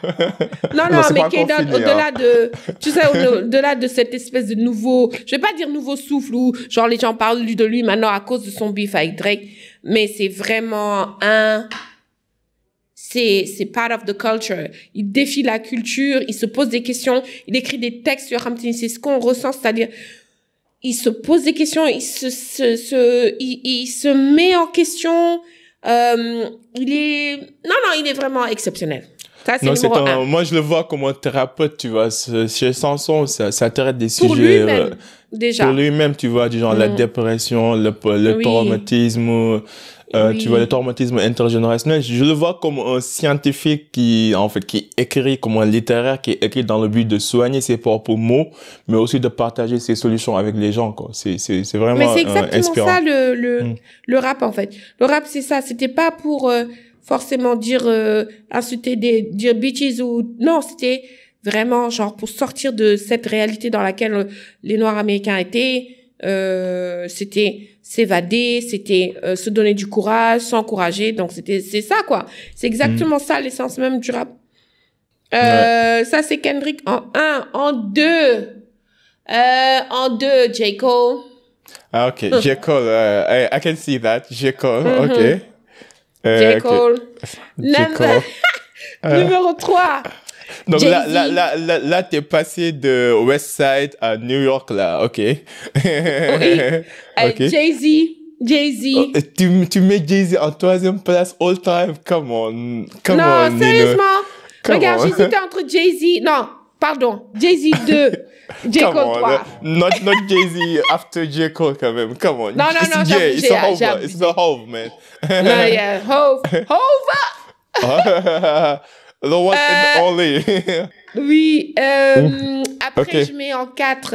Non, mais K-Dot, au-delà de, tu sais, au-delà de cette espèce de nouveau, je vais pas dire nouveau souffle où, genre, les gens parlent de lui maintenant à cause de son beef avec Drake, mais c'est vraiment c'est part of the culture. Il défie la culture, il se pose des questions, il écrit des textes sur Hamtini. C'est ce qu'on ressent, c'est-à-dire, il se pose des questions, il se met en question. Il est vraiment exceptionnel. Ça, c'est numéro un. Moi, je le vois comme un thérapeute, tu vois. Chez Sanson, ça traite des pour sujets. Lui-même, déjà. Pour lui-même, tu vois, du genre la dépression, le traumatisme. Tu vois, le traumatisme intergénérationnel, je le vois comme un scientifique qui écrit, comme un littéraire qui écrit dans le but de soigner ses propres maux, mais aussi de partager ses solutions avec les gens, quoi. C'est vraiment mais c'est exactement inspirant. Ça, le rap, en fait. Le rap, c'est ça. C'était pas pour forcément dire, insulter dire bitches ou, non, c'était vraiment genre pour sortir de cette réalité dans laquelle les Noirs américains étaient. C'était s'évader, c'était se donner du courage, s'encourager. Donc c'est ça, quoi. C'est exactement ça l'essence même du rap. Ça c'est Kendrick en 1, en 2. J. Cole. Ah, ok. J. Cole, I can see that. J. Cole, ok. J. Cole. Numéro 3. Donc là, t'es passé de West Side à New York, là, ok. Oui. Okay. Jay-Z. Tu mets Jay-Z en 3e place all time, come on. Non, sérieusement. Regarde, j'hésitais entre Jay-Z, non, pardon, Jay-Z 2, J. Cole 3. Not Jay-Z after J. Cole, quand même, come on. Non, it's the Hove, man. Non, yeah, Hove. The one and only. Oui. Après, je mets en 4.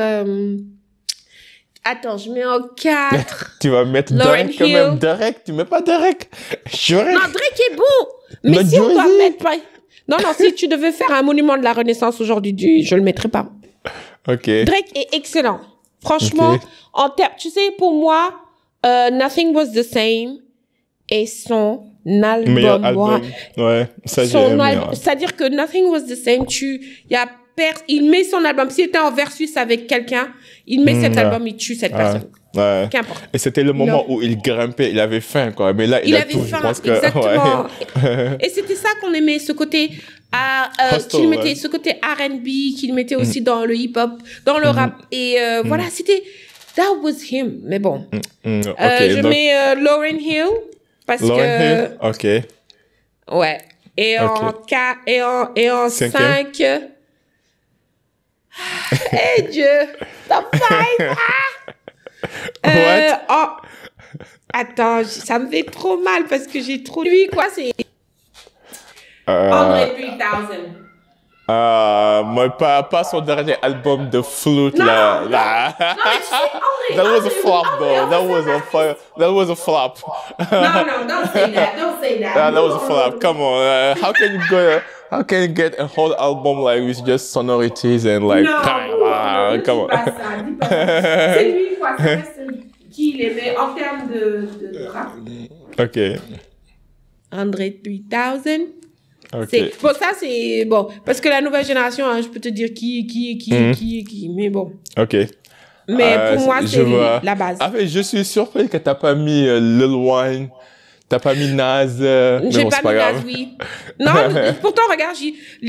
Attends, je mets en 4. Tu vas mettre Drake quand même. Drake, tu mets pas Drake. Non, Drake est bon. Mais si on doit mettre... Non, si tu devais faire un monument de la Renaissance aujourd'hui, je le mettrais pas. Ok. Drake est excellent. Franchement, en termes... Tu sais, pour moi, Nothing Was The Same est son album. Meilleur album. Ouais, ça j'ai aimé. C'est-à-dire que Nothing Was The Same, il met son album. S'il était en versus avec quelqu'un, il met cet album, il tue cette personne. Ouais. Qu'importe. Et c'était le moment où il grimpait, il avait faim, quoi. Mais là, il a tout, je pense que... Exactement. Et c'était ça qu'on aimait, ce côté... qu'il mettait, ce côté R&B, qu'il mettait aussi dans le hip-hop, dans le rap. Et voilà, c'était... That was him. Mais bon. Je mets Lauryn Hill, parce que... Ok. Ouais. Et en 4, et en 5... Eh Dieu! Top 5! Attends, ça me fait trop mal parce que j'ai trop... Lui, quoi, c'est... Andre 3000. Moi, pas son dernier album de flûte, là. Non, mais tu sais, That was a flop, though. That was a flop. No, don't say that. Don't say that. That was a flop. Come on. How can you get a whole album like with just sonorities and like... come on. Dis pas ça. C'est lui, quoi. Ça reste qui il aimait en termes de rap. Ok. Andre 3000. Okay. Bon, ça, c'est bon. Parce que la nouvelle génération, je peux te dire qui. Mais bon. Ok. Mais pour moi, c'est la base. En fait, je suis surpris que tu n'as pas mis Lil Wayne. T'as pas mis Nas, mais J'ai bon, pas c'est pas mis Nas, grave. oui. Non, pourtant, regarde,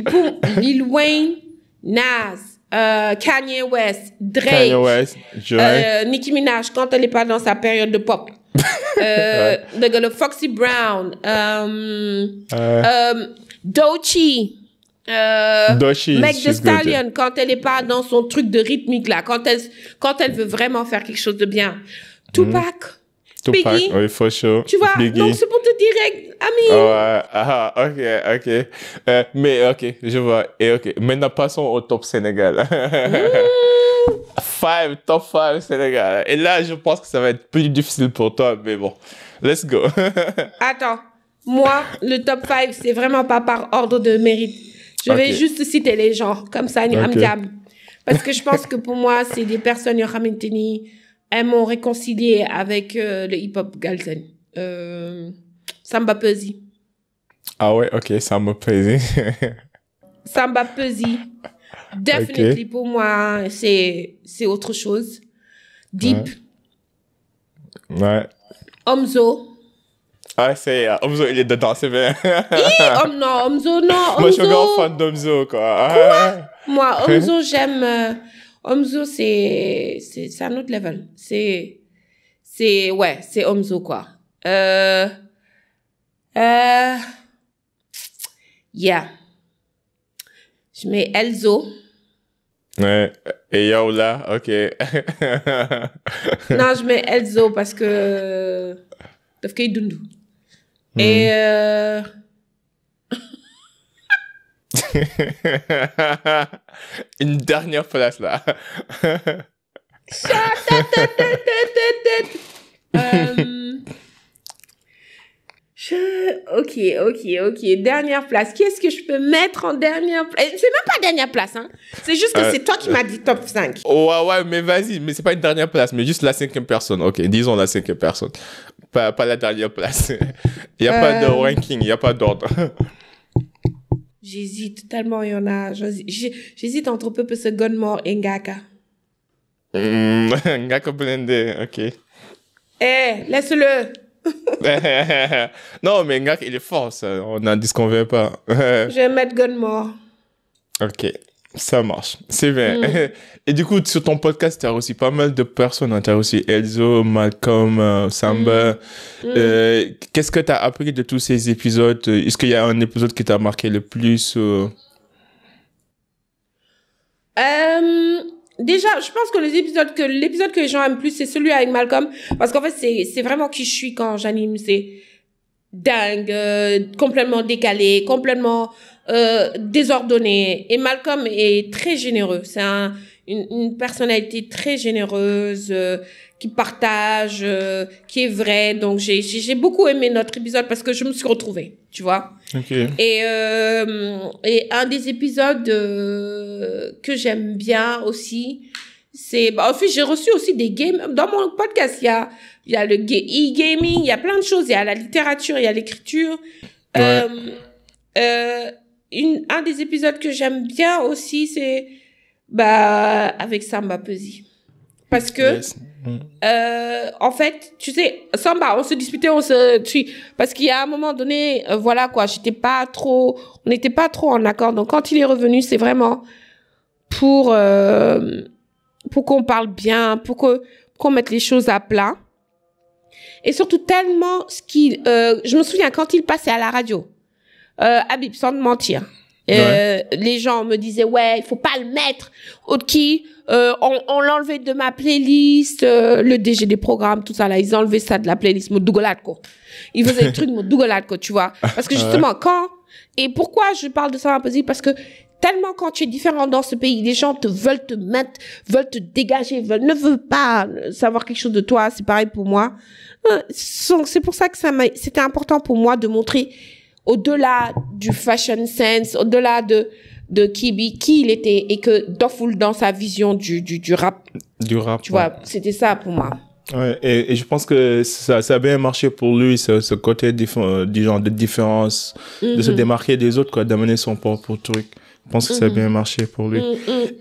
pour Lil Wayne, Nas, Kanye West, Drake, Kanye West, Drake. Nicki Minaj, quand elle n'est pas dans sa période de pop. Le Foxy Brown, Doechii, Doechii, Meg Thee she's good. Stallion, quand elle n'est pas dans son truc de rythmique là, quand elle veut vraiment faire quelque chose de bien. Tupac, Tupac, Biggie, oui, for sure. tu vois, Biggie. donc c'est pour te dire, ami. Oh, ok. Mais ok, je vois. Et ok, maintenant passons au top Sénégal. Top 5 Sénégal. Et là, je pense que ça va être plus difficile pour toi, mais bon, let's go. Attends, moi, le top 5, c'est vraiment pas par ordre de mérite. Je vais juste citer les gens, comme ça, Amdiam. Parce que je pense que pour moi, c'est des personnes, elles m'ont réconcilié avec le hip-hop galsen. Samba Peuzzi. Ah ouais, ok, Samba Peuzzi. Samba Peuzzi. Definitely, pour moi, c'est autre chose. Deep. Ouais. Omzo. Ah, c'est Omzo, il est dedans, c'est bien. Non, Omzo, non. Moi, je suis un grand fan d'Omzo, quoi. Moi, Omzo, j'aime... Omzo, c'est un autre level. C'est Omzo, quoi. Yeah. Je mets Elzo. Ouais. Et Yaoula, ok. Non, je mets Elzo parce que... daf koy dund. Et... Une dernière place, là. Ok. Dernière place. Qui est-ce que je peux mettre en dernière place? C'est même pas dernière place, hein. C'est juste que c'est toi qui m'as dit top 5. Ouais, mais vas-y. Mais c'est pas une dernière place, mais juste la 5e personne. Ok, disons la 5e personne. Pas la dernière place. Il n'y a pas de ranking, il n'y a pas d'ordre. J'hésite tellement, il y en a. J'hésite entre Pepe Gunmore et Ngaka. Ngaka Blende, ok. Laisse-le. Non, mais Ngaka, il est fort, ça. On n'en disconvient pas. Je vais mettre Gunmore. Ok, ça marche. C'est bien. Et du coup, sur ton podcast, tu as aussi pas mal de personnes. Tu as aussi Elzo, Malcolm, Samba. Qu'est-ce que tu as appris de tous ces épisodes? Est-ce qu'il y a un épisode qui t'a marqué le plus? Déjà, je pense que l'épisode que les gens aiment plus, c'est celui avec Malcolm. Parce qu'en fait, c'est vraiment qui je suis quand j'anime. C'est dingue, complètement décalé, complètement désordonné. Et Malcolm est très généreux. C'est une personnalité très généreuse, qui partage, qui est vraie. Donc, j'ai beaucoup aimé notre épisode parce que je me suis retrouvée, tu vois. Okay. Et un des épisodes que j'aime bien aussi, c'est... en fait, j'ai reçu aussi des games. Dans mon podcast, il y a le e-gaming, il y a plein de choses. Il y a la littérature, il y a l'écriture. Ouais. Un des épisodes que j'aime bien aussi, c'est avec Samba Peuzzi. Parce que... en fait, tu sais, Samba, on se disputait, parce qu'il y a un moment donné, voilà quoi, on n'était pas trop en accord. Donc quand il est revenu, c'est vraiment pour qu'on parle bien, pour qu'on mette les choses à plat. Et surtout tellement je me souviens quand il passait à la radio, Habib, sans te mentir. Les gens me disaient il faut pas le mettre. On l'enlevait de ma playlist, le DG des programmes, tout ça là, ils enlevaient ça de la playlist, ils faisaient des trucs tu vois. Parce que justement et pourquoi je parle de ça un peu, parce que tellement quand tu es différent dans ce pays, les gens veulent te mettre, veulent te dégager, ne veulent pas savoir quelque chose de toi. C'est pareil pour moi. C'est pour ça que c'était important pour moi de montrer au-delà du fashion sense, au-delà de Kibi, qui il était, et que Dofoul dans sa vision du rap. Du rap. Tu vois, c'était ça pour moi. Ouais, et je pense que ça a bien marché pour lui, ce côté du genre de différence, de se démarquer des autres, quoi, d'amener son propre truc. Je pense que ça a bien marché pour lui.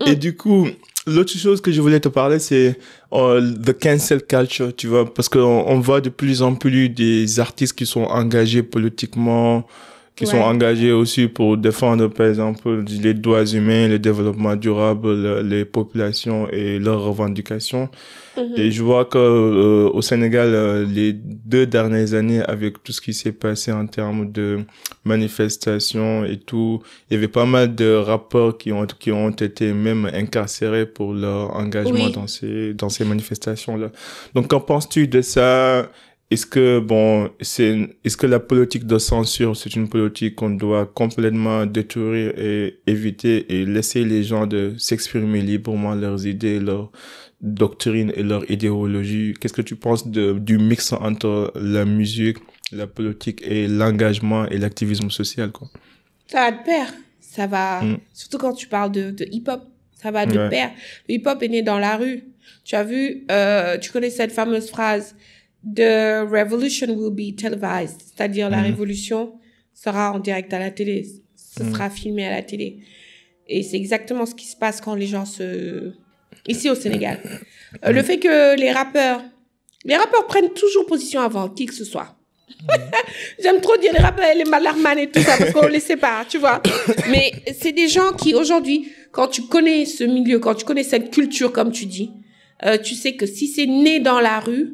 Et du coup, L'autre chose que je voulais te parler, c'est the cancel culture, tu vois, parce qu'on voit de plus en plus des artistes qui sont engagés politiquement, qui sont engagés aussi pour défendre, par exemple, les droits humains, le développement durable, les populations et leurs revendications. Et je vois que au Sénégal, les 2 dernières années, avec tout ce qui s'est passé en termes de manifestations et tout, il y avait pas mal de rappeurs qui ont été même incarcérés pour leur engagement dans ces manifestations-là. Donc, qu'en penses-tu de ça? Est-ce que la politique de censure, c'est une politique qu'on doit complètement détruire et éviter et laisser les gens de s'exprimer librement leurs idées, leurs doctrines et leur idéologie? Qu'est-ce que tu penses du mix entre la musique, la politique et l'engagement et l'activisme social, quoi? Ça va de pair. Ça va, surtout quand tu parles de hip-hop, ça va de pair. Le hip-hop est né dans la rue. Tu as vu, tu connais cette fameuse phrase, The revolution will be televised, c'est-à-dire la révolution sera en direct à la télé, ce sera filmé à la télé. Et c'est exactement ce qui se passe quand les gens ici au Sénégal. Le fait que les rappeurs prennent toujours position avant qui que ce soit. J'aime trop dire les rappeurs, les Malarman et tout ça parce qu'on les sépare, tu vois. Mais c'est des gens qui aujourd'hui, quand tu connais ce milieu, quand tu connais cette culture comme tu dis, tu sais que si c'est né dans la rue,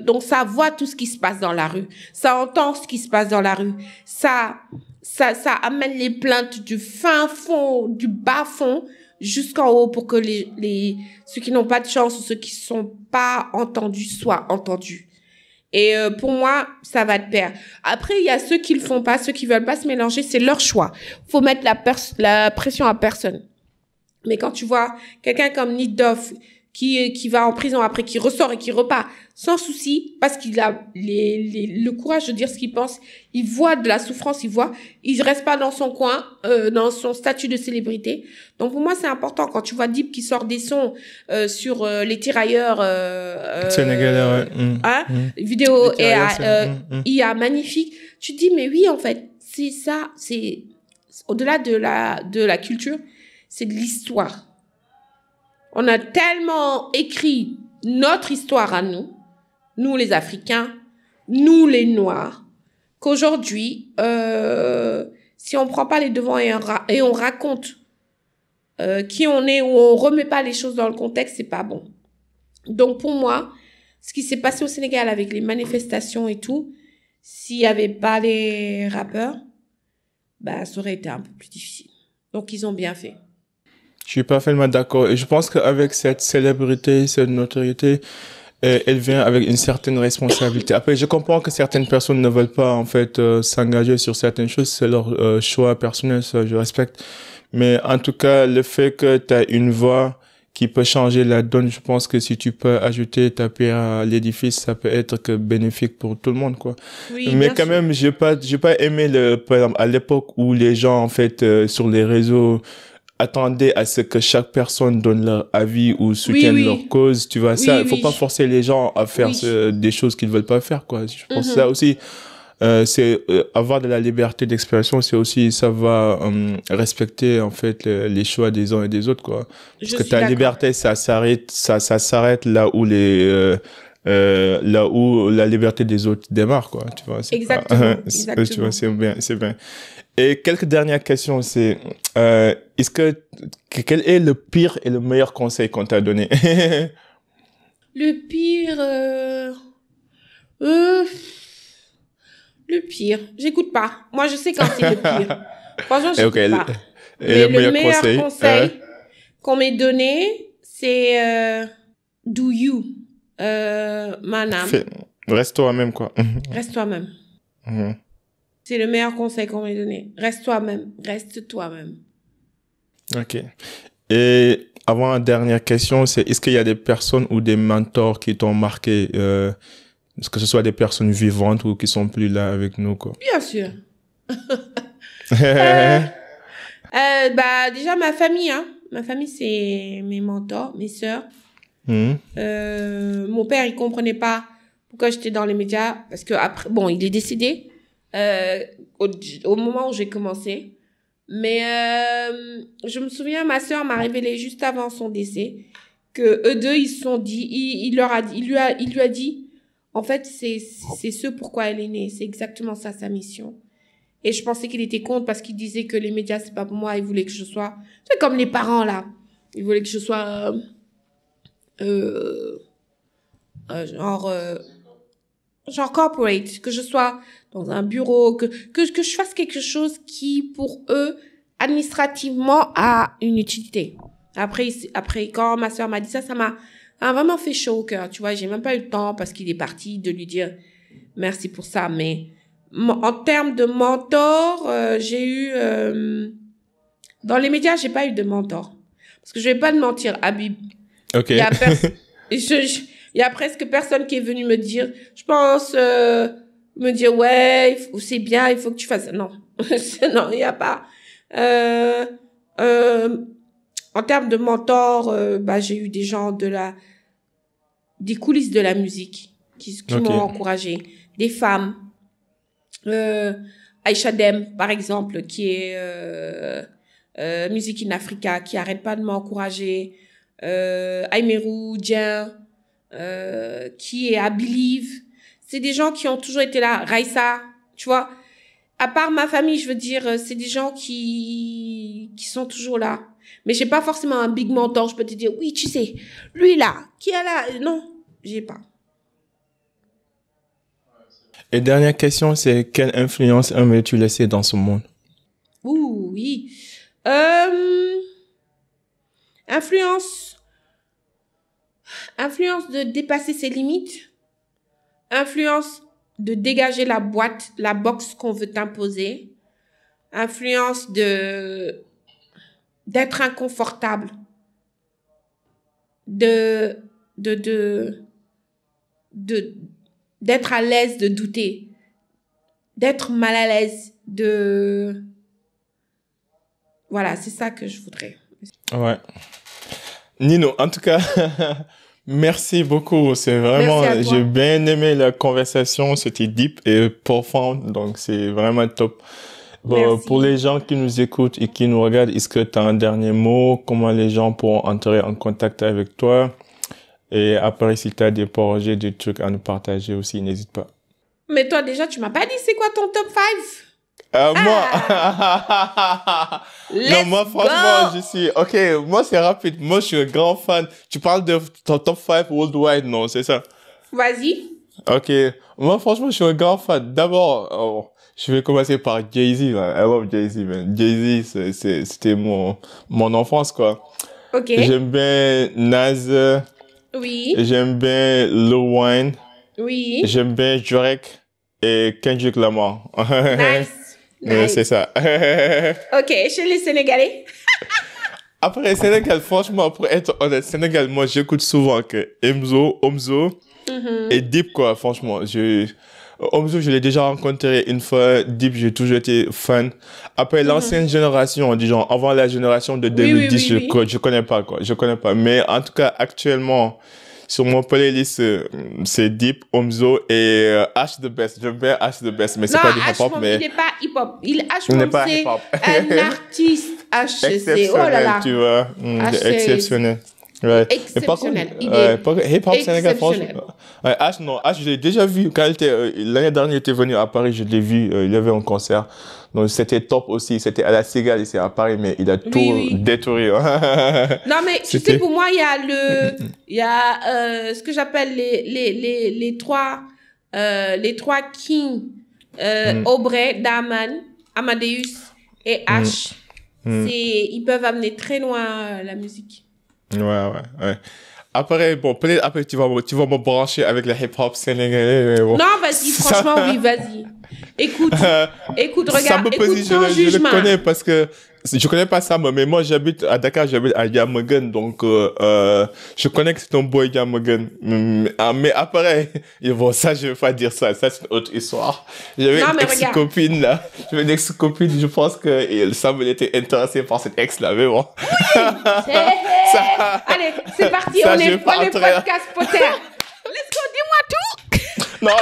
donc ça voit tout ce qui se passe dans la rue, ça entend ce qui se passe dans la rue, ça amène les plaintes du fin fond, du bas fond jusqu'en haut pour que ceux qui n'ont pas de chance ou ceux qui sont pas entendus soient entendus. Et pour moi, ça va de pair. Après, il y a ceux qui le font pas, ceux qui veulent pas se mélanger, c'est leur choix. Faut mettre la pression à personne. Mais quand tu vois quelqu'un comme Nit Doff qui va en prison après, qui ressort et qui repart sans souci, parce qu'il a le courage de dire ce qu'il pense, il voit de la souffrance, il reste pas dans son coin, dans son statut de célébrité. Donc pour moi, c'est important quand tu vois Dip qui sort des sons sur les tirailleurs sénégalais, vidéo et IA magnifique. Tu te dis mais oui en fait, c'est ça, c'est au-delà de la culture, c'est de l'histoire. On a tellement écrit notre histoire à nous les Africains, nous les Noirs, qu'aujourd'hui, si on prend pas les devants et on raconte qui on est ou on remet pas les choses dans le contexte, c'est pas bon. Donc pour moi, ce qui s'est passé au Sénégal avec les manifestations et tout, s'il y avait pas les rappeurs, bah ça aurait été un peu plus difficile. Donc ils ont bien fait. Je suis parfaitement d'accord. Et je pense qu'avec cette célébrité, cette notoriété, elle vient avec une certaine responsabilité. Après, je comprends que certaines personnes ne veulent pas, en fait, s'engager sur certaines choses. C'est leur choix personnel, ça, je respecte. Mais en tout cas, le fait que tu as une voix qui peut changer la donne, je pense que si tu peux ajouter ta pierre à l'édifice, ça peut être que bénéfique pour tout le monde, quoi. Oui, mais quand même, j'ai pas aimé par exemple, à l'époque où les gens, en fait, sur les réseaux, attendaient à ce que chaque personne donne leur avis ou soutienne leur cause, tu vois. Ça, il faut pas forcer les gens à faire des choses qu'ils veulent pas faire, quoi. Je pense que ça aussi, c'est avoir de la liberté d'expression, c'est aussi savoir respecter en fait les choix des uns et des autres, quoi. Parce que ta liberté, ça s'arrête là où là où la liberté des autres démarre, quoi. Tu vois. Exactement. Tu vois, c'est bien. Et quelques dernières questions, c'est quel est le pire et le meilleur conseil qu'on t'a donné? Le pire, le pire, j'écoute pas. Moi, je sais quand c'est le pire. Franchement, j'écoute pas. Mais le meilleur conseil qu'on m'ait donné, c'est do you, manam. Reste toi-même, quoi. Reste toi-même. C'est le meilleur conseil qu'on m'ait donné. Reste toi-même. Reste toi-même. Ok. Et avant la dernière question, c'est est-ce qu'il y a des personnes ou des mentors qui t'ont marqué, que ce soit des personnes vivantes ou qui sont plus là avec nous, quoi? Bien sûr. Déjà ma famille, hein. Ma famille, c'est mes mentors, mes sœurs. Mon père, il comprenait pas pourquoi j'étais dans les médias parce que après, bon, il est décédé au moment où j'ai commencé. Mais je me souviens, ma sœur m'a révélé juste avant son décès que eux deux, ils se sont dit, il lui a dit, en fait, c'est ce pourquoi elle est née. C'est exactement ça, sa mission. Et je pensais qu'il était contre parce qu'il disait que les médias, c'est pas pour moi. Il voulait que je sois, c'est comme les parents, là. Il voulait que je sois, genre corporate, que je sois dans un bureau, que je fasse quelque chose qui, pour eux, administrativement, a une utilité. Après, quand ma sœur m'a dit ça, ça m'a vraiment fait chaud au cœur, tu vois. J'ai même pas eu le temps, parce qu'il est parti, de lui dire merci pour ça. Mais en termes de mentor, j'ai eu... dans les médias, j'ai pas eu de mentor. Parce que je vais pas te mentir, Habib. Ok. Il y a presque personne qui est venu me dire, je pense, me dire, ouais, c'est bien, il faut que tu fasses... Non, non, il y a pas. En termes de mentor, j'ai eu des gens des coulisses de la musique qui m'ont encouragé. Des femmes. Aïcha Dem, par exemple, qui est Music in Africa, qui arrête pas de m'encourager. Aïmerou Dien, qui est à Believe. C'est des gens qui ont toujours été là. Raissa, tu vois. À part ma famille, je veux dire, c'est des gens qui sont toujours là. Mais j'ai pas forcément un big mentor. Je peux te dire, oui, tu sais, lui là, qui est là. Non, j'ai pas. Et dernière question, c'est quelle influence aimerais-tu laisser dans ce monde? Ouh, oui. Influence de dépasser ses limites. Influence de dégager la box qu'on veut t'imposer. Influence d'être inconfortable. D'être à l'aise de douter. D'être mal à l'aise voilà, c'est ça que je voudrais. Ouais. Nino, en tout cas, merci beaucoup. C'est vraiment, j'ai bien aimé la conversation. C'était deep et profond. Donc, c'est vraiment top. Bon, pour les gens qui nous écoutent et qui nous regardent, est-ce que tu as un dernier mot? Comment les gens pourront entrer en contact avec toi? Et après, si tu as des projets, des trucs à nous partager aussi, n'hésite pas. Mais toi, déjà, tu m'as pas dit c'est quoi ton top 5? Moi, non, moi, franchement, moi, c'est rapide. Moi, je suis un grand fan. Tu parles de ton top 5 worldwide, non, c'est ça? Vas-y. Ok. Moi, franchement, je suis un grand fan. D'abord, je vais commencer par Jay-Z, man. I love Jay-Z, man. Jay-Z, c'était mon enfance, quoi. Ok. J'aime bien Nas. Oui. J'aime bien Lil Wayne. Oui. J'aime bien Drake et Kendrick Lamar. Nice. C'est ça. Ok, chez les Sénégalais. Après, Sénégal, franchement, pour être honnête, Sénégal, moi, j'écoute souvent que Omzo et Dip, quoi, franchement. Omzo, je l'ai déjà rencontré une fois. Dip, j'ai toujours été fan. Après, l'ancienne génération, disons, avant la génération de 2010, je connais pas, quoi. Je connais pas. Mais en tout cas, actuellement, sur mon playlist, c'est Deep, Omzo et H The Best. J'aime bien H The Best, mais c'est pas du hip-hop. Mais il n'est pas hip-hop. Il n'est pas hip-hop. Un artiste HC. Oh là là. Tu vois, exceptionnel. Ouais. Exceptionnel. Hip-hop Sénégal, franchement. Ouais, H, je l'ai déjà vu quand l'année dernière, il était venu à Paris, je l'ai vu, il y avait un concert. Donc, c'était top aussi. C'était à la Cigale, ici à Paris, mais il a tout détruit. Non, mais tu sais, pour moi, il y a ce que j'appelle les trois kings, Aubrey, Daman, Amadeus et H. Ils peuvent amener très loin la musique. Ouais. Après, bon, peut-être après, tu vas me brancher avec le hip-hop sénégalais. Bon. Non, vas-y, franchement, oui, vas-y. Écoute, regarde, écoute ton je le connais parce que je connais pas Sam, mais moi j'habite à Dakar, j'habite à Yamagan, donc je connais que c'est ton boy Yamagan. Mais après, bon, ça je vais pas dire ça c'est une autre histoire. J'avais une ex-copine là, je pense que Sam était intéressé par cette ex là, mais bon. Oui. Allez, c'est parti, on est podcast Potter. Let's go, dis-moi tout. Non,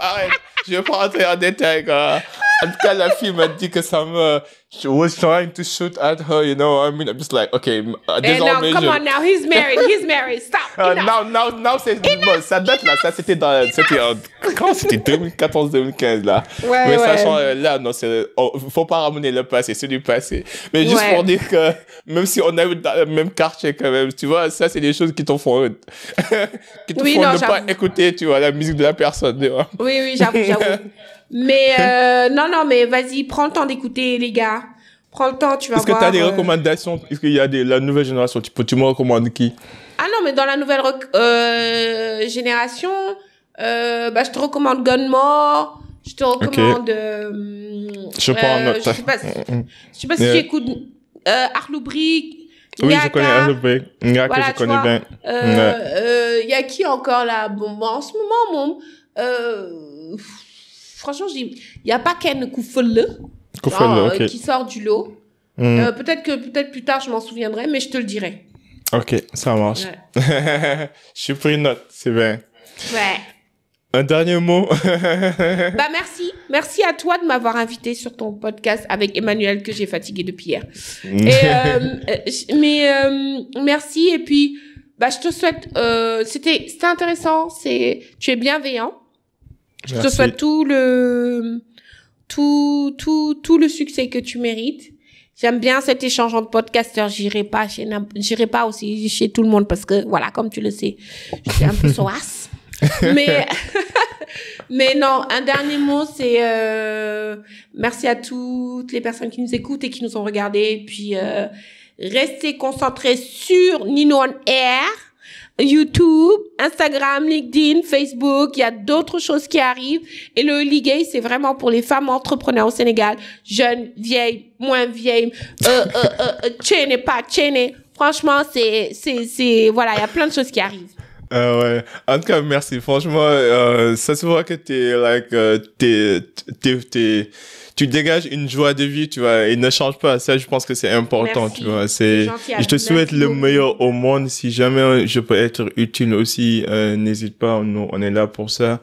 arrête. Je vais pas rentrer en détail, quoi. En tout cas, la fille m'a dit que was trying to shoot at her, you know. I mean, I'm just like, okay, désormais, come on now, he's married, stop. Now, bon, ça date là, ça c'était quand c'était 2014-2015 là. Mais sachant là, non, faut pas ramener le passé, c'est du passé. Mais juste pour dire que même si on est dans le même quartier quand même, tu vois, ça c'est des choses qui t'en font honte. Qui te font ne pas écouter, tu vois, la musique de la personne, tu vois. Oui, j'avoue. Mais non, mais vas-y, prends le temps d'écouter, les gars. Prends le temps, tu vas voir. Est-ce que tu as des recommandations? Est-ce qu'il y a la nouvelle génération? Tu me recommandes qui? Ah non, mais dans la nouvelle génération, je te recommande Gunmore. Je te recommande... je prends en note. Je sais pas si tu écoutes Arloubrik. Oui, je connais Arloubrik. Nyaka, je connais bien. Il y a qui encore là? Bon, en ce moment, franchement, il n'y a pas Ken Koufele qui sort du lot. Peut-être plus tard, je m'en souviendrai, mais je te le dirai. Ok, ça marche. Ouais. Je suis pris note, c'est bien. Ouais. Un dernier mot. Merci. Merci à toi de m'avoir invité sur ton podcast avec Emmanuel que j'ai fatigué depuis hier. Merci. Et puis, je te souhaite, c'était intéressant. Tu es bienveillant. Je te souhaite tout le succès que tu mérites. J'aime bien cet échange entre podcasteurs. J'irai pas aussi chez tout le monde parce que, voilà, comme tu le sais, je suis un peu sauasse. Mais non, un dernier mot, c'est merci à toutes les personnes qui nous écoutent et qui nous ont regardés. Puis, restez concentrés sur Nino on Air. YouTube, Instagram, LinkedIn, Facebook, il y a d'autres choses qui arrivent. Et le Early Gay, c'est vraiment pour les femmes entrepreneurs au Sénégal, jeunes, vieilles, moins vieilles, chaînées, pas chaînées. Franchement, voilà, il y a plein de choses qui arrivent. Ouais. En tout cas, merci. Franchement, ça se voit que tu dégages une joie de vie, tu vois, et ne change pas. Ça, je pense que c'est important, tu vois. Je te souhaite le meilleur au monde. Si jamais je peux être utile aussi, n'hésite pas. On est là pour ça.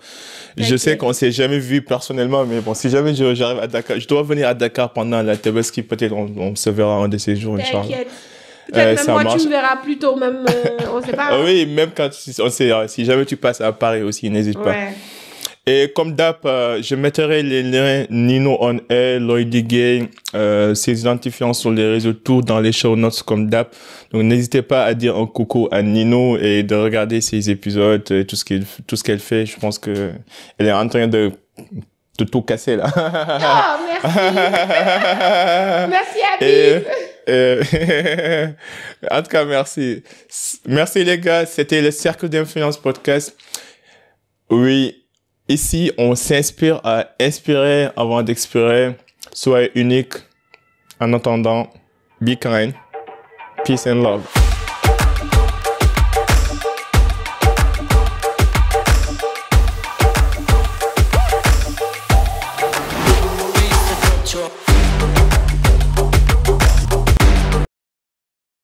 Je sais qu'on s'est jamais vu personnellement, mais bon, si jamais j'arrive à Dakar, je dois venir à Dakar pendant la Tabaski, peut-être on se verra un de ces jours, Inch'Allah. Peut-être même moi, tu me verras plus tôt, même, on sait pas. Oui, même si jamais tu passes à Paris aussi, n'hésite pas. Et comme d'hab, je mettrai les liens Nino on Air, Lady Gay, ses identifiants sur les réseaux, tout dans les show notes comme d'hab. Donc n'hésitez pas à dire un coucou à Nino et de regarder ses épisodes, et tout ce qu'elle fait. Je pense que elle est en train de tout casser là. Oh, merci. Merci Habib. En tout cas, merci. Merci les gars, c'était le Cercle d'Influence Podcast. Oui. Ici, on s'inspire à inspirer avant d'expirer. Soyez unique. En attendant, be kind. Peace and love.